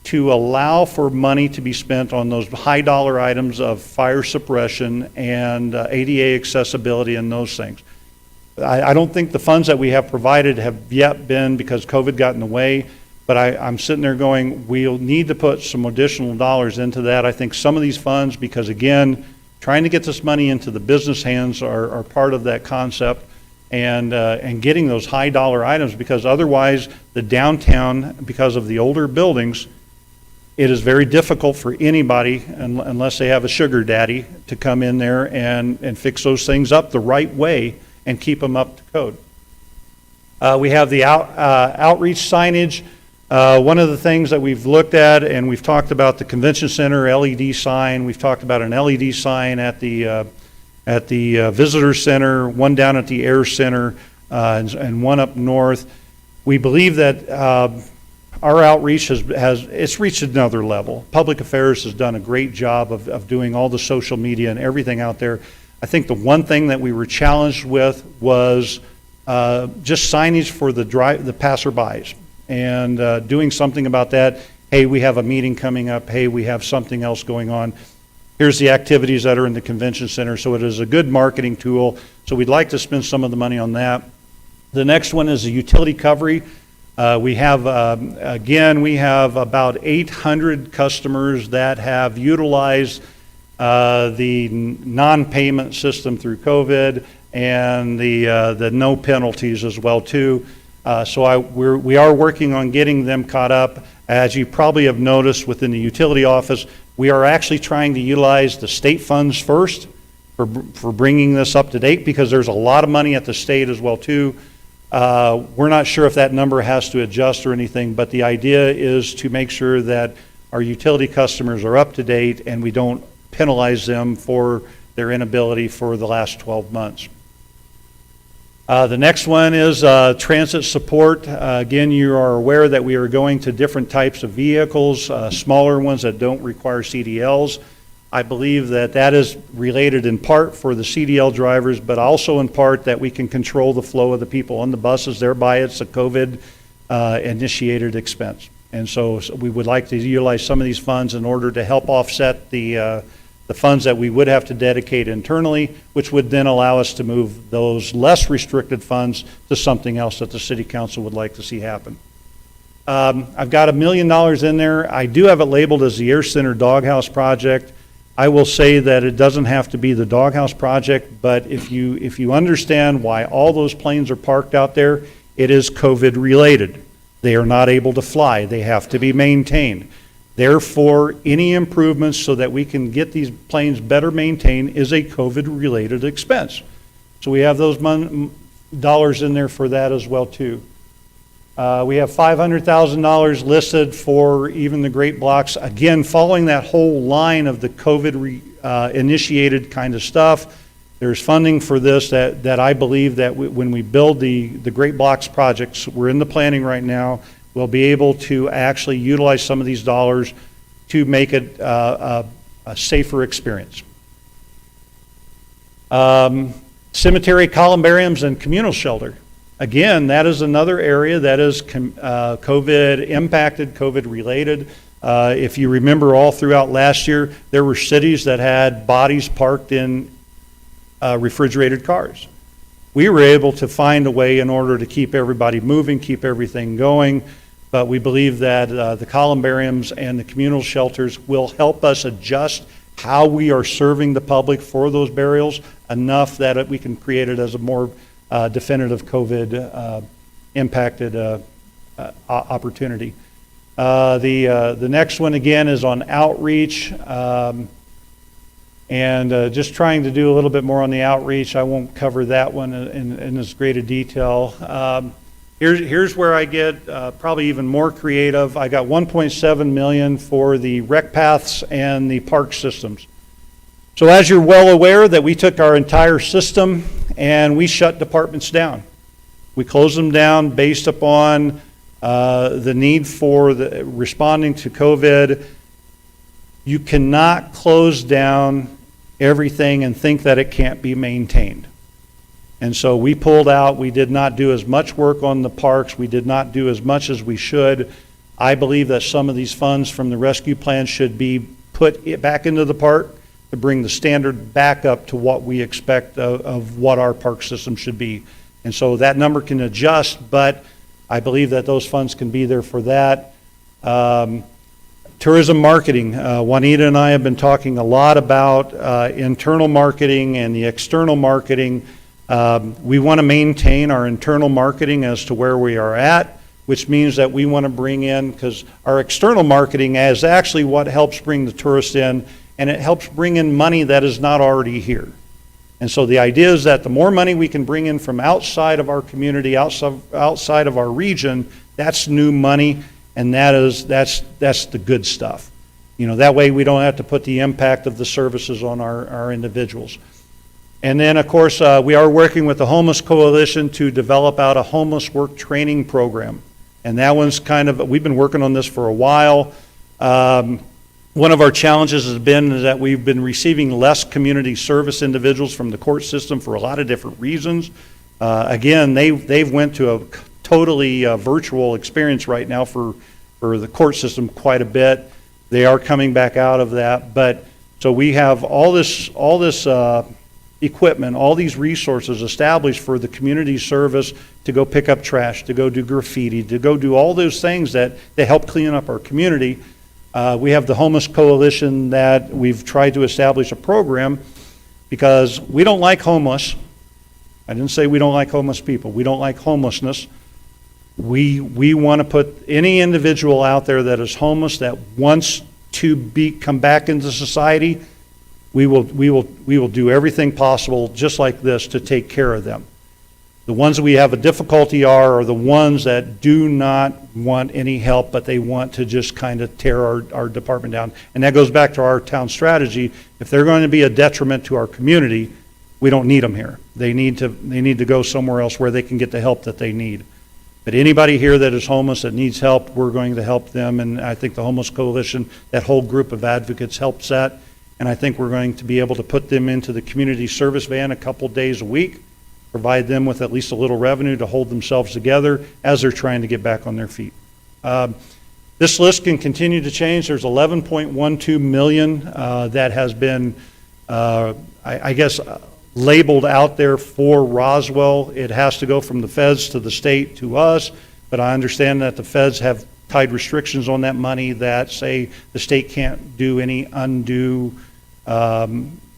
to allow for money to be spent on those high dollar items of fire suppression and ADA accessibility and those things. I don't think the funds that we have provided have yet been, because COVID got in the way, but I'm sitting there going, we'll need to put some additional dollars into that. I think some of these funds, because again, trying to get this money into the business hands are part of that concept, and getting those high dollar items, because otherwise the downtown, because of the older buildings, it is very difficult for anybody, unless they have a sugar daddy, to come in there and fix those things up the right way and keep them up to code. We have the outreach signage. One of the things that we've looked at, and we've talked about the convention center LED sign. We've talked about an LED sign at the visitor center, one down at the air center, and one up north. We believe that our outreach it's reached another level. Public Affairs has done a great job of doing all the social media and everything out there. I think the one thing that we were challenged with was just signage for the passerbys, and doing something about that. Hey, we have a meeting coming up. Hey, we have something else going on. Here's the activities that are in the convention center. So it is a good marketing tool. So we'd like to spend some of the money on that. The next one is a utility recovery. We have about 800 customers that have utilized the non-payment system through COVID, and the no penalties as well too. So we are working on getting them caught up. As you probably have noticed within the utility office, we are actually trying to utilize the state funds first for bringing this up to date, because there's a lot of money at the state as well too. We're not sure if that number has to adjust or anything, but the idea is to make sure that our utility customers are up to date and we don't penalize them for their inability for the last 12 months. The next one is transit support. Again, you are aware that we are going to different types of vehicles, smaller ones that don't require CDLs. I believe that is related in part for the CDL drivers, but also in part that we can control the flow of the people on the buses, thereby it's a COVID initiated expense. And so we would like to utilize some of these funds in order to help offset the the funds that we would have to dedicate internally, which would then allow us to move those less restricted funds to something else that the city council would like to see happen. I've got $1 million in there. I do have it labeled as the Air Center Doghouse Project. I will say that it doesn't have to be the doghouse project, but if you understand why all those planes are parked out there, it is COVID related. They are not able to fly. They have to be maintained. Therefore, any improvements so that we can get these planes better maintained is a COVID-related expense. So we have those dollars in there for that as well, too. We have $500,000 listed for even the great blocks. Again, following that whole line of the COVID-initiated kind of stuff, there's funding for this that I believe that when we build the great blocks projects, we're in the planning right now, we'll be able to actually utilize some of these dollars to make it a safer experience. Cemetery, columbariums, and communal shelter. Again, that is another area that is COVID impacted, COVID related. If you remember all throughout last year, there were cities that had bodies parked in refrigerated cars. We were able to find a way in order to keep everybody moving, keep everything going, but we believe that the columbariums and the communal shelters will help us adjust how we are serving the public for those burials enough that we can create it as a more definitive COVID impacted opportunity. The next one again is on outreach. And just trying to do a little bit more on the outreach. I won't cover that one in as great a detail. Here's where I get probably even more creative. I got $1.7 million for the rec paths and the park systems. So as you're well aware that we took our entire system and we shut departments down. We closed them down based upon the need for responding to COVID. You cannot close down everything and think that it can't be maintained. And so we pulled out. We did not do as much work on the parks. We did not do as much as we should. I believe that some of these funds from the rescue plan should be put back into the park to bring the standard back up to what we expect of what our park system should be. And so that number can adjust, but I believe that those funds can be there for that. Tourism marketing. Juanita and I have been talking a lot about internal marketing and the external marketing. We want to maintain our internal marketing as to where we are at, which means that we want to bring in, because our external marketing is actually what helps bring the tourists in, and it helps bring in money that is not already here. And so the idea is that the more money we can bring in from outside of our community, outside of our region, that's new money. And that's the good stuff. You know, that way we don't have to put the impact of the services on our individuals. And then, of course, we are working with the Homeless Coalition to develop out a homeless work training program. And that one's we've been working on this for a while. One of our challenges has been that we've been receiving less community service individuals from the court system for a lot of different reasons. Again, they've went to a totally virtual experience right now for the court system quite a bit. They are coming back out of that, but so we have all this equipment, all these resources established for the community service to go pick up trash, to go do graffiti, to go do all those things that help clean up our community. We have the Homeless Coalition that we've tried to establish a program because we don't like homeless. I didn't say we don't like homeless people. We don't like homelessness. We want to put any individual out there that is homeless that wants to come back into society. We will do everything possible, just like this, to take care of them. The ones that we have a difficulty are the ones that do not want any help, but they want to just kind of tear our department down. And that goes back to our town strategy. If they're going to be a detriment to our community, we don't need them here. They need to go somewhere else where they can get the help that they need. But anybody here that is homeless that needs help, we're going to help them. And I think the Homeless Coalition, that whole group of advocates helps that. And I think we're going to be able to put them into the community service van a couple days a week, provide them with at least a little revenue to hold themselves together as they're trying to get back on their feet. This list can continue to change. There's 11.12 million that has been, I guess, labeled out there for Roswell. It has to go from the feds to the state to us, but I understand that the feds have tied restrictions on that money that say the state can't do any undue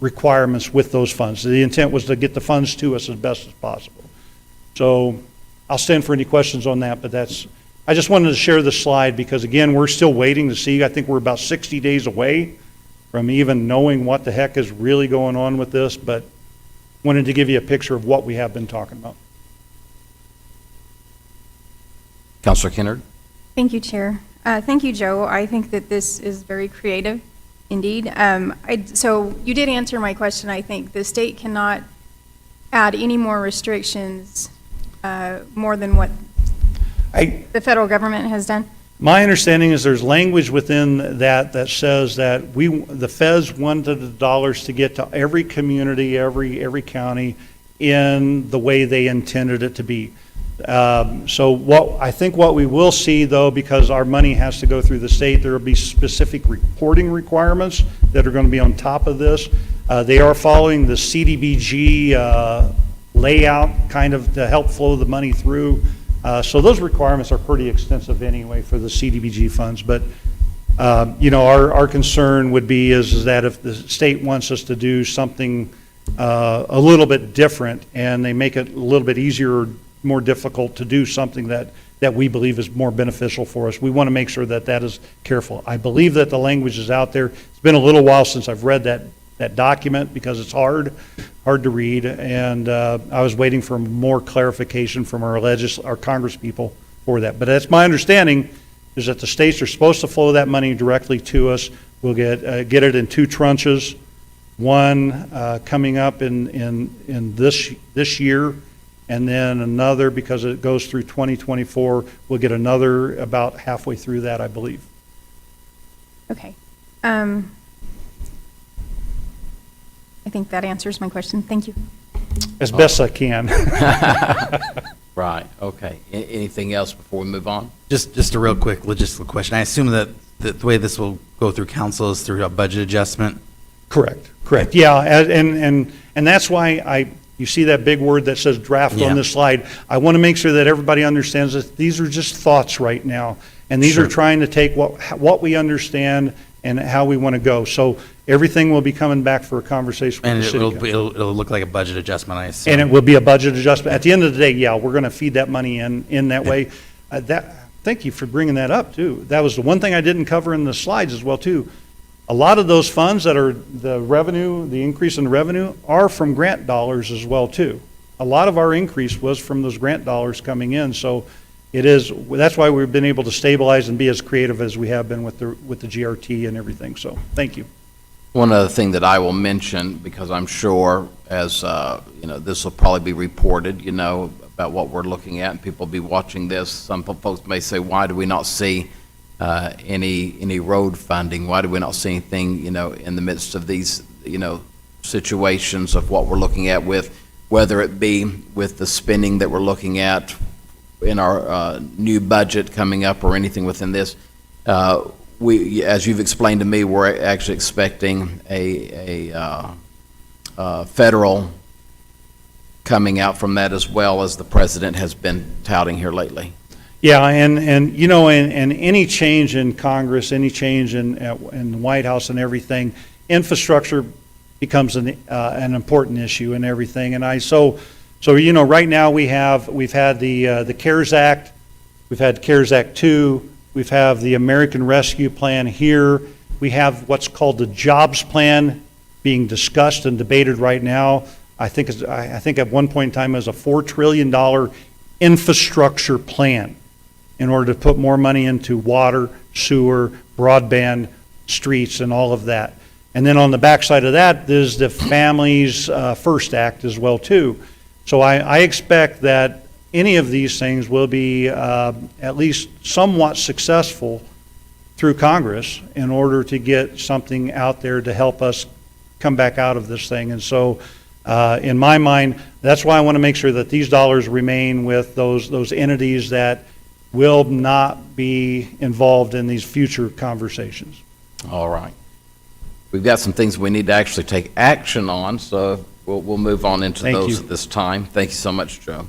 requirements with those funds. The intent was to get the funds to us as best as possible. So I'll stand for any questions on that, but I just wanted to share this slide because, again, we're still waiting to see. I think we're about 60 days away from even knowing what the heck is really going on with this, but wanted to give you a picture of what we have been talking about. Councilor Kennard? Thank you, Chair. Thank you, Joe. I think that this is very creative indeed. So you did answer my question, I think. The state cannot add any more restrictions more than what the federal government has done? My understanding is there's language within that says that the feds wanted the dollars to get to every community, every county in the way they intended it to be. So I think what we will see, though, because our money has to go through the state, there will be specific reporting requirements that are going to be on top of this. They are following the CDBG layout kind of to help flow the money through. So those requirements are pretty extensive anyway for the CDBG funds. But our concern would be is that if the state wants us to do something a little bit different and they make it a little bit easier or more difficult to do something that we believe is more beneficial for us, we want to make sure that that is careful. I believe that the language is out there. It's been a little while since I've read that document because it's hard to read, and I was waiting for more clarification from our Congress people for that. But that's my understanding, is that the states are supposed to flow that money directly to us. We'll get it in two tranches, one coming up in this year, and then another, because it goes through 2024, we'll get another about halfway through that, I believe. Okay. I think that answers my question. Thank you. As best I can. Right, okay. Anything else before we move on? Just a real quick logistical question. I assume that the way this will go through council is through a budget adjustment? Correct. Yeah, and that's why you see that big word that says draft on this slide. I want to make sure that everybody understands that these are just thoughts right now, and these are trying to take what we understand and how we want to go. So everything will be coming back for a conversation with the city council. It'll look like a budget adjustment, I assume. And it will be a budget adjustment. At the end of the day, yeah, we're going to feed that money in that way. Thank you for bringing that up, too. That was the one thing I didn't cover in the slides as well, too. A lot of those funds that are the revenue, the increase in revenue, are from grant dollars as well, too. A lot of our increase was from those grant dollars coming in. So that's why we've been able to stabilize and be as creative as we have been with the GRT and everything. So thank you. One other thing that I will mention, because I'm sure as, this will probably be reported, about what we're looking at, and people will be watching this. Some folks may say, why do we not see any road funding? Why do we not see anything, in the midst of these, situations of what we're looking at with, whether it be with the spending that we're looking at in our new budget coming up or anything within this. As you've explained to me, we're actually expecting a federal coming out from that, as well as the president has been touting here lately. Yeah, and any change in Congress, any change in the White House and everything, infrastructure becomes an important issue and everything. And so right now we've had the CARES Act, we've had CARES Act 2, we've had the American Rescue Plan here, we have what's called the Jobs Plan being discussed and debated right now. I think at one point in time it was a $4 trillion infrastructure plan in order to put more money into water, sewer, broadband, streets, and all of that. And then on the backside of that is the Families First Act as well too. So I expect that any of these things will be at least somewhat successful through Congress in order to get something out there to help us come back out of this thing. And so in my mind, that's why I want to make sure that these dollars remain with those entities that will not be involved in these future conversations. All right. We've got some things we need to actually take action on, so we'll move on into Thank those you. at this time. Thank you so much, Joe.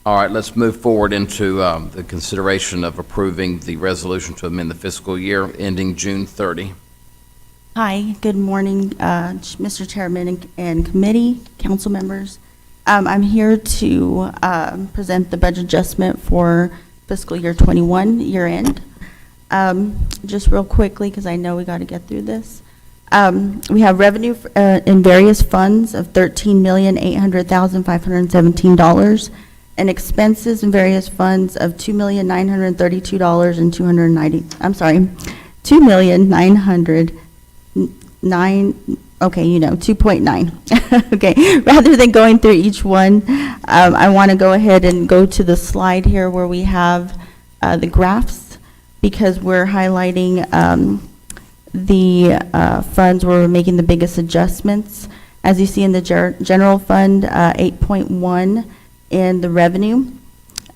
All right, let's move forward into the consideration of approving the resolution to amend the fiscal year ending June 30. Hi, good morning, Mr. Chairman and committee, council members. I'm here to present the budget adjustment for fiscal year 21 year end. Just real quickly, because I know we got to get through this. We have revenue in various funds of $13,800,517 and expenses in various funds of $2,932,290. I'm sorry, $2,909. Okay, 2.9. Okay, rather than going through each one, I want to go ahead and go to the slide here where we have the graphs, because we're highlighting the funds where we're making the biggest adjustments. As you see in the general fund, 8.1 in the revenue.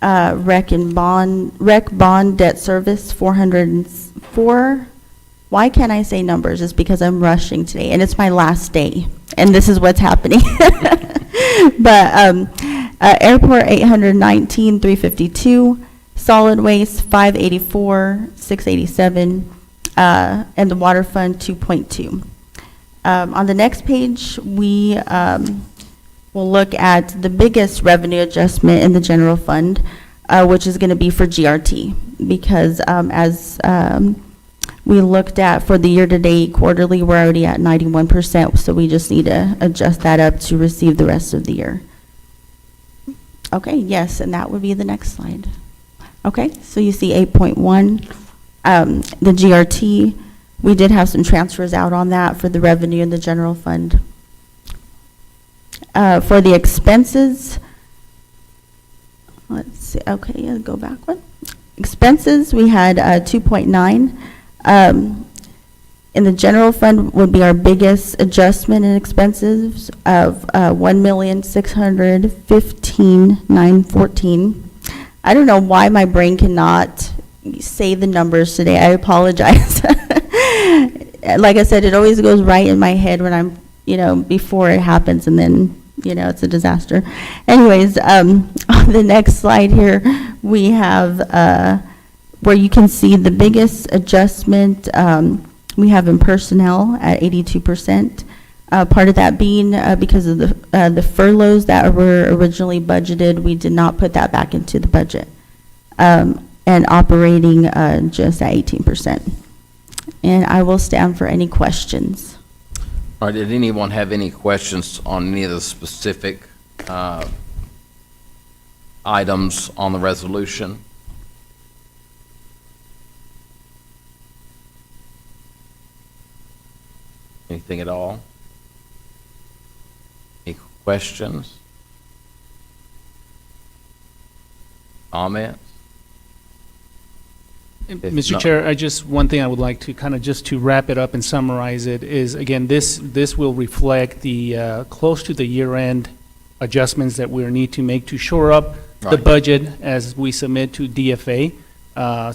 Rec bond debt service, 404. Why can't I say numbers? It's because I'm rushing today, and it's my last day, and this is what's happening. But airport, 819, 352. Solid waste, 584, 687. And the water fund, 2.2. On the next page, we will look at the biggest revenue adjustment in the general fund, which is going to be for GRT, because as we looked at for the year-to-date quarterly, we're already at 91%, so we just need to adjust that up to receive the rest of the year. Okay, yes, and that would be the next slide. Okay, so you see 8.1. The GRT, we did have some transfers out on that for the revenue in the general fund. For the expenses, let's see, okay, I'll go back one. Expenses, we had 2.9. In the general fund would be our biggest adjustment in expenses of $1,615,914. I don't know why my brain cannot say the numbers today. I apologize. Like I said, it always goes right in my head when I'm, before it happens, and then, it's a disaster. Anyways, on the next slide here, we have where you can see the biggest adjustment we have in personnel at 82%. Part of that being because of the furloughs that were originally budgeted, we did not put that back into the budget. And operating just at 18%. And I will stand for any questions. All right, did anyone have any questions on any of the specific items on the resolution? Anything at all? Any questions? Comments? Mr. not- Chair, one thing I would like to kind of just to wrap it up and summarize it is, again, this will reflect the close to the year-end adjustments that we need to make to shore up the Right. budget as we submit to DFA.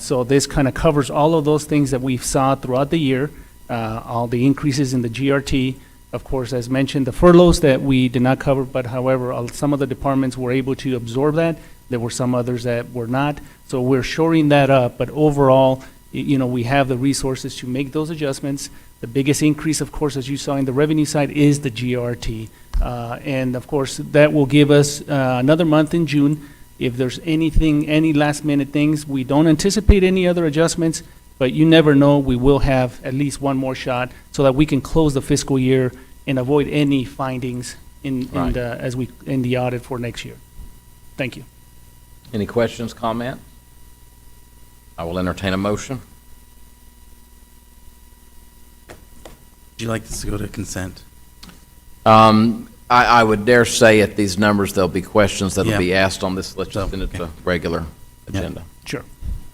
So this kind of covers all of those things that we saw throughout the year, all the increases in the GRT. Of course, as mentioned, the furloughs that we did not cover, but however, some of the departments were able to absorb that. There were some others that were not. So we're shoring that up, but overall, we have the resources to make those adjustments. The biggest increase, of course, as you saw in the revenue side, is the GRT. And of course, that will give us another month in June. If there's anything, any last minute things, we don't anticipate any other adjustments, but you never know, we will have at least one more shot so that we can close the fiscal year and avoid any findings in Right. the audit for next year. Thank you. Any questions, comments? I will entertain a motion. Would you like this to go to consent? I would dare say at these numbers, there'll be questions that'll Yeah. be asked on this. Let's just So, send it to regular agenda. Sure.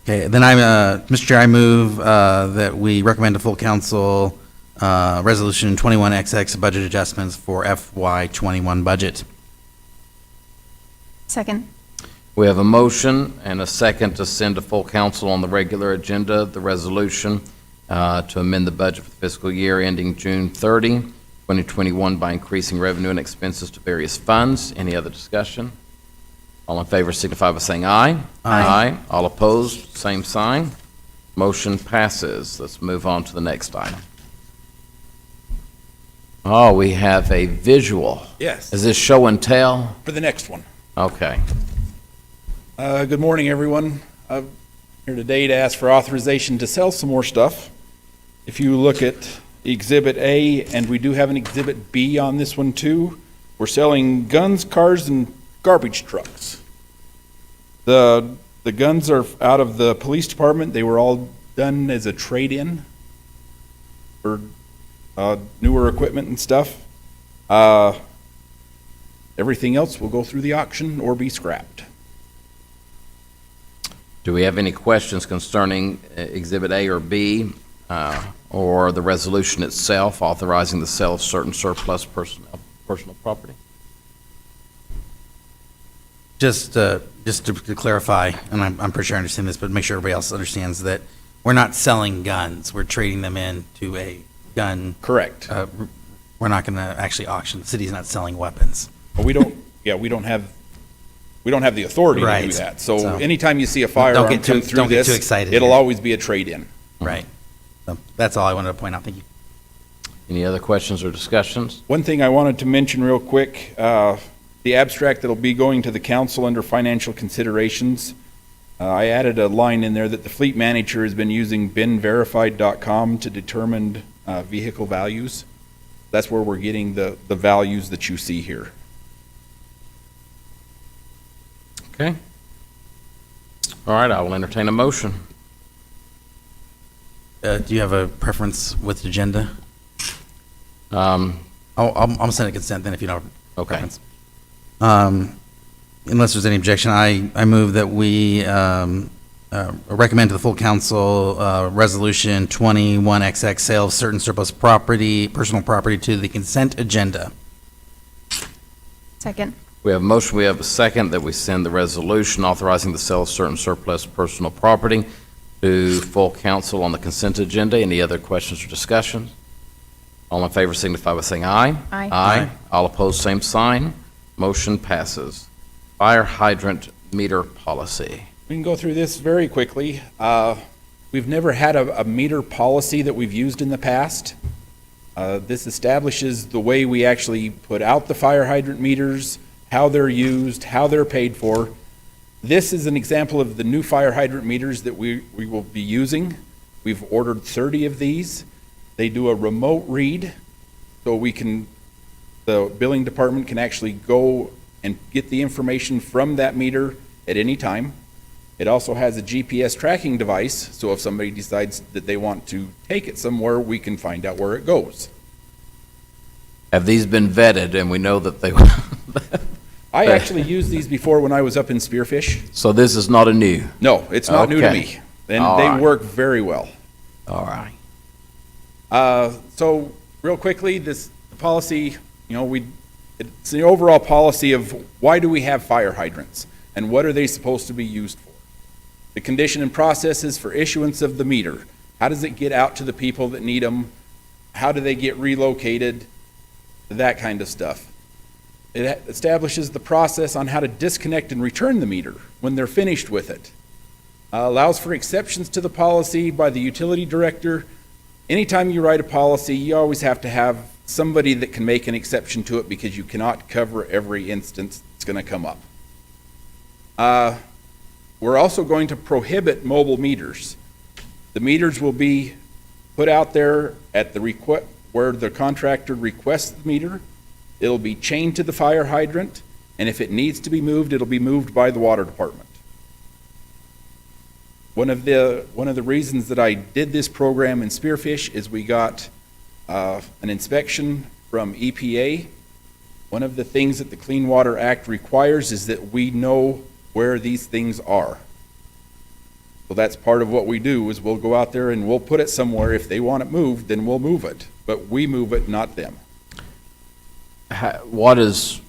Okay, then Mr. Chair, I move that we recommend to full council Resolution 21XX budget adjustments for FY '21 budget. Second. We have a motion and a second to send to full council on the regular agenda, the resolution to amend the budget for the fiscal year ending June 30, 2021 by increasing revenue and expenses to various funds. Any other discussion? All in favor signify by saying aye. Aye. All opposed, same sign. Motion passes. Let's move on to the next item. Oh, we have a visual. Yes. Is this show and tell? For the next one. Okay. Good morning, everyone. I'm here today to ask for authorization to sell some more stuff. If you look at Exhibit A, and we do have an Exhibit B on this one too, we're selling guns, cars, and garbage trucks. The guns are out of the police department. They were all done as a trade-in for newer equipment and stuff. Everything else will go through the auction or be scrapped. Do we have any questions concerning Exhibit A or B, or the resolution itself authorizing the sale of certain surplus personal property? Just to clarify, and I'm pretty sure I understand this, but make sure everybody else understands that we're not selling guns. We're trading them in to a gun. Correct. We're not going to actually auction. The city's not selling weapons. But we don't have the authority to do Right. that. So So- anytime you see a firearm come through don't get this, too excited it'll here. always be a trade-in. Right. So that's all I wanted to point out. Thank you. Any other questions or discussions? One thing I wanted to mention real quick, the abstract that'll be going to the council under financial considerations, I added a line in there that the fleet manager has been using binverified.com to determine vehicle values. That's where we're getting the values that you see here. Okay. All right, I will entertain a motion. Do you have a preference with the agenda? Um, I'll send a consent then if you don't have a Okay. preference. Unless there's any objection, I move that we recommend to the full council Resolution 21XX, sale of certain surplus property, personal property to the consent agenda. Second. We have a motion, we have a second, that we send the resolution authorizing the sale of certain surplus personal property to full council on the consent agenda. Any other questions or discussions? All in favor signify by saying aye. Aye. Aye. All opposed, same sign. Motion passes. Fire hydrant meter policy. We can go through this very quickly. We've never had a meter policy that we've used in the past. This establishes the way we actually put out the fire hydrant meters, how they're used, how they're paid for. This is an example of the new fire hydrant meters that we will be using. We've ordered 30 of these. They do a remote read, so the billing department can actually go and get the information from that meter at any time. It also has a GPS tracking device, so if somebody decides that they want to take it somewhere, we can find out where it goes. Have these been vetted, and we know that they, I actually used these before when I was up in Spearfish. so this is not a new? No, it's not new to Okay. me. And All they right. work very well. All right. So real quickly, the policy, it's the overall policy of why do we have fire hydrants and what are they supposed to be used for? The condition and processes for issuance of the meter. How does it get out to the people that need them? How do they get relocated? That kind of stuff. It establishes the process on how to disconnect and return the meter when they're finished with it. Allows for exceptions to the policy by the utility director. Anytime you write a policy, you always have to have somebody that can make an exception to it because you cannot cover every instance that's going to come up. We're also going to prohibit mobile meters. The meters will be put out there at the where the contractor requests the meter. It'll be chained to the fire hydrant, and if it needs to be moved, it'll be moved by the water department. One of the reasons that I did this program in Spearfish is we got an inspection from EPA. One of the things that the Clean Water Act requires is that we know where these things are. So that's part of what we do, is we'll go out there and we'll put it somewhere. If they want it moved, then we'll move it. But we move it, not them. What's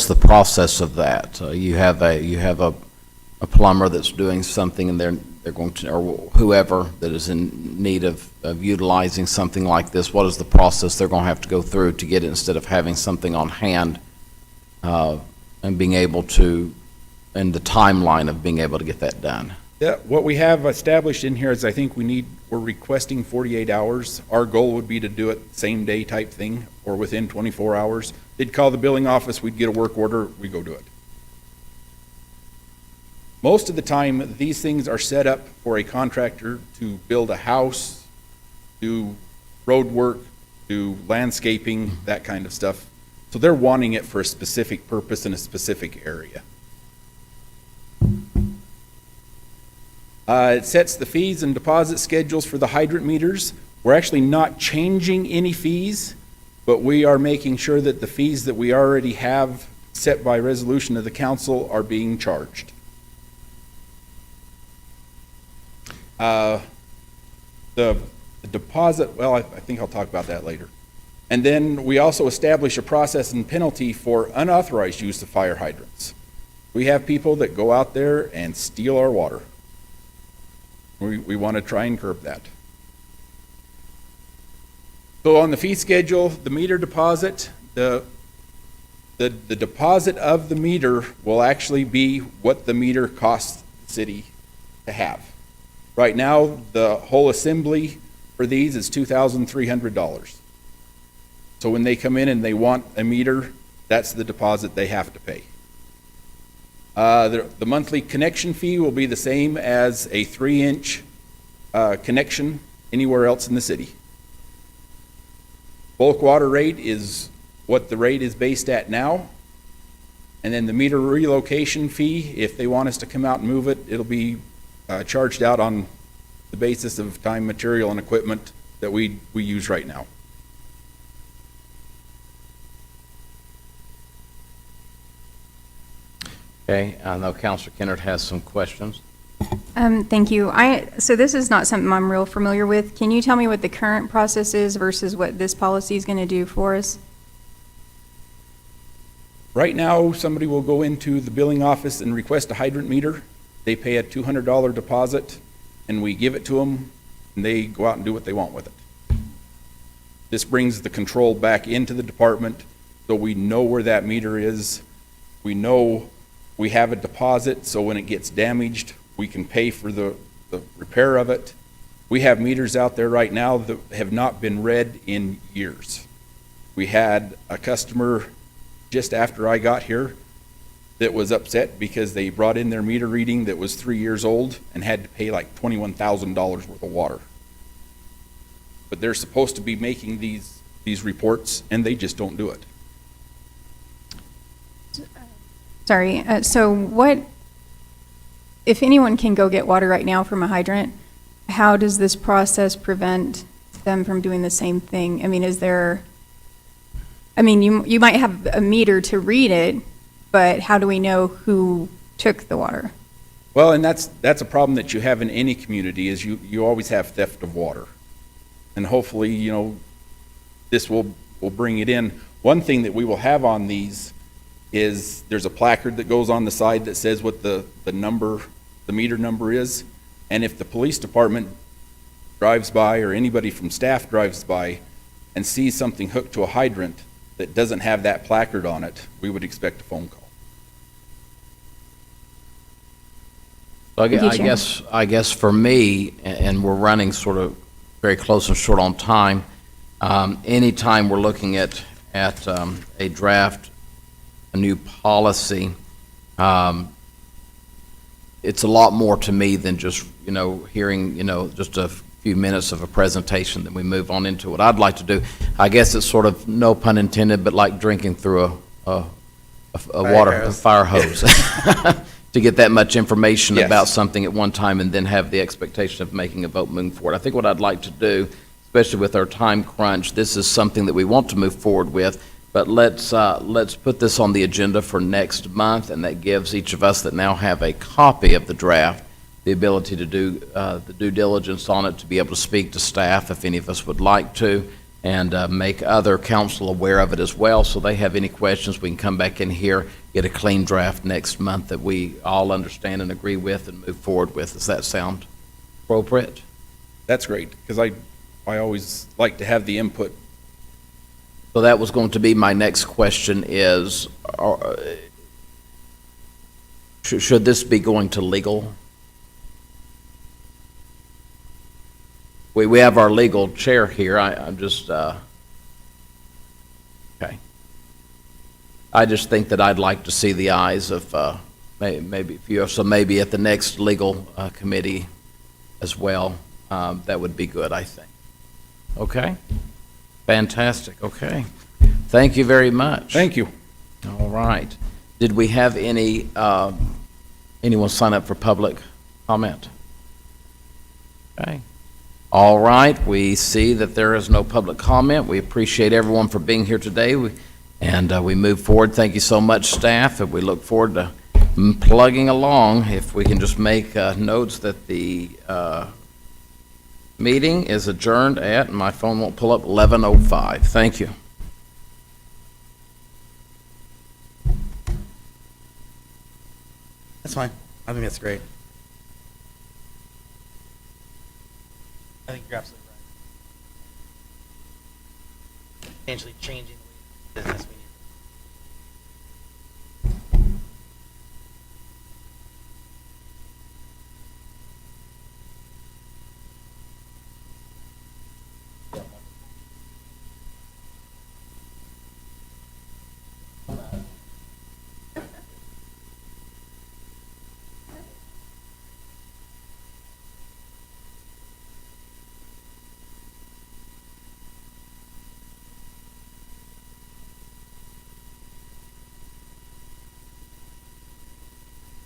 the process of that? You have a a plumber that's doing something and they're going to, or whoever that is in need of utilizing something like this, what is the process they're going to have to go through to get it instead of having something on hand and being able to, and the timeline of being able to get that done? Yeah, what we have established in here is I think we're requesting 48 hours. Our goal would be to do it same day type thing or within 24 hours. They'd call the billing office, we'd get a work order, we go do it. Most of the time, these things are set up for a contractor to build a house, do road work, do landscaping, that kind of stuff. So they're wanting it for a specific purpose in a specific area. It sets the fees and deposit schedules for the hydrant meters. We're actually not changing any fees, but we are making sure that the fees that we already have set by resolution of the council are being charged. The deposit, well, I think I'll talk about that later. And then we also establish a process and penalty for unauthorized use of fire hydrants. We have people that go out there and steal our water. We want to try and curb that. So on the fee schedule, the meter deposit, the deposit of the meter will actually be what the meter costs the city to have. Right now, the whole assembly for these is $2,300. So when they come in and they want a meter, that's the deposit they have to pay. The monthly connection fee will be the same as a 3-inch connection anywhere else in the city. Bulk water rate is what the rate is based at now. And then the meter relocation fee, if they want us to come out and move it, it'll be charged out on the basis of time, material, and equipment that we use right now. Okay, I know Councilor Kennard has some questions. Thank you. So this is not something I'm real familiar with. Can you tell me what the current process is versus what this policy is going to do for us? Right now, somebody will go into the billing office and request a hydrant meter. They pay a $200 deposit, and we give it to them, and they go out and do what they want with it. This brings the control back into the department, so we know where that meter is. We know we have a deposit, so when it gets damaged, we can pay for the repair of it. We have meters out there right now that have not been read in years. We had a customer just after I got here that was upset because they brought in their meter reading that was 3 years old and had to pay like $21,000 worth of water. But they're supposed to be making these reports, and they just don't do it. Sorry, so what, if anyone can go get water right now from a hydrant, how does this process prevent them from doing the same thing? I mean, you might have a meter to read it, but how do we know who took the water? Well, and that's a problem that you have in any community, is you always have theft of water. And hopefully, this will bring it in. One thing that we will have on these is there's a placard that goes on the side that says what the meter number is. And if the police department drives by, or anybody from staff drives by and sees something hooked to a hydrant that doesn't have that placard on it, we would expect a phone call. I guess for me, and we're running sort of very close and short on time, anytime we're looking at a draft, a new policy, it's a lot more to me than just, hearing, just a few minutes of a presentation, then we move on into what I'd like to do. I guess it's sort of, no pun intended, but like drinking through a fire hose. To get that much information about something at one time and then have the expectation of making a vote moving forward. I think what I'd like to do, especially with our time crunch, this is something that we want to move forward with, but let's put this on the agenda for next month, and that gives each of us that now have a copy of the draft the ability to do the due diligence on it, to be able to speak to staff if any of us would like to, and make other council aware of it as well, so they have any questions, we can come back in here, get a clean draft next month that we all understand and agree with and move forward with. Does that sound appropriate? That's great, because I always like to have the input. So that was going to be my next question is, should this be going to legal? We have our legal chair here. I'm just, okay. I just think that I'd like to see the eyes of maybe a few, so maybe at the next legal committee as well. That would be good, I think. Okay? Fantastic, okay. Thank you very much. Thank you. All right. Did we have any, anyone sign up for public comment? Okay. All right, we see that there is no public comment. We appreciate everyone for being here today, and we move forward. Thank you so much, staff, and we look forward to plugging along. If we can just make notes that the meeting is adjourned at, and my phone won't pull up, 11:05. Thank you. That's fine. I think that's great. I think you're absolutely right. Potentially changing the way business we need.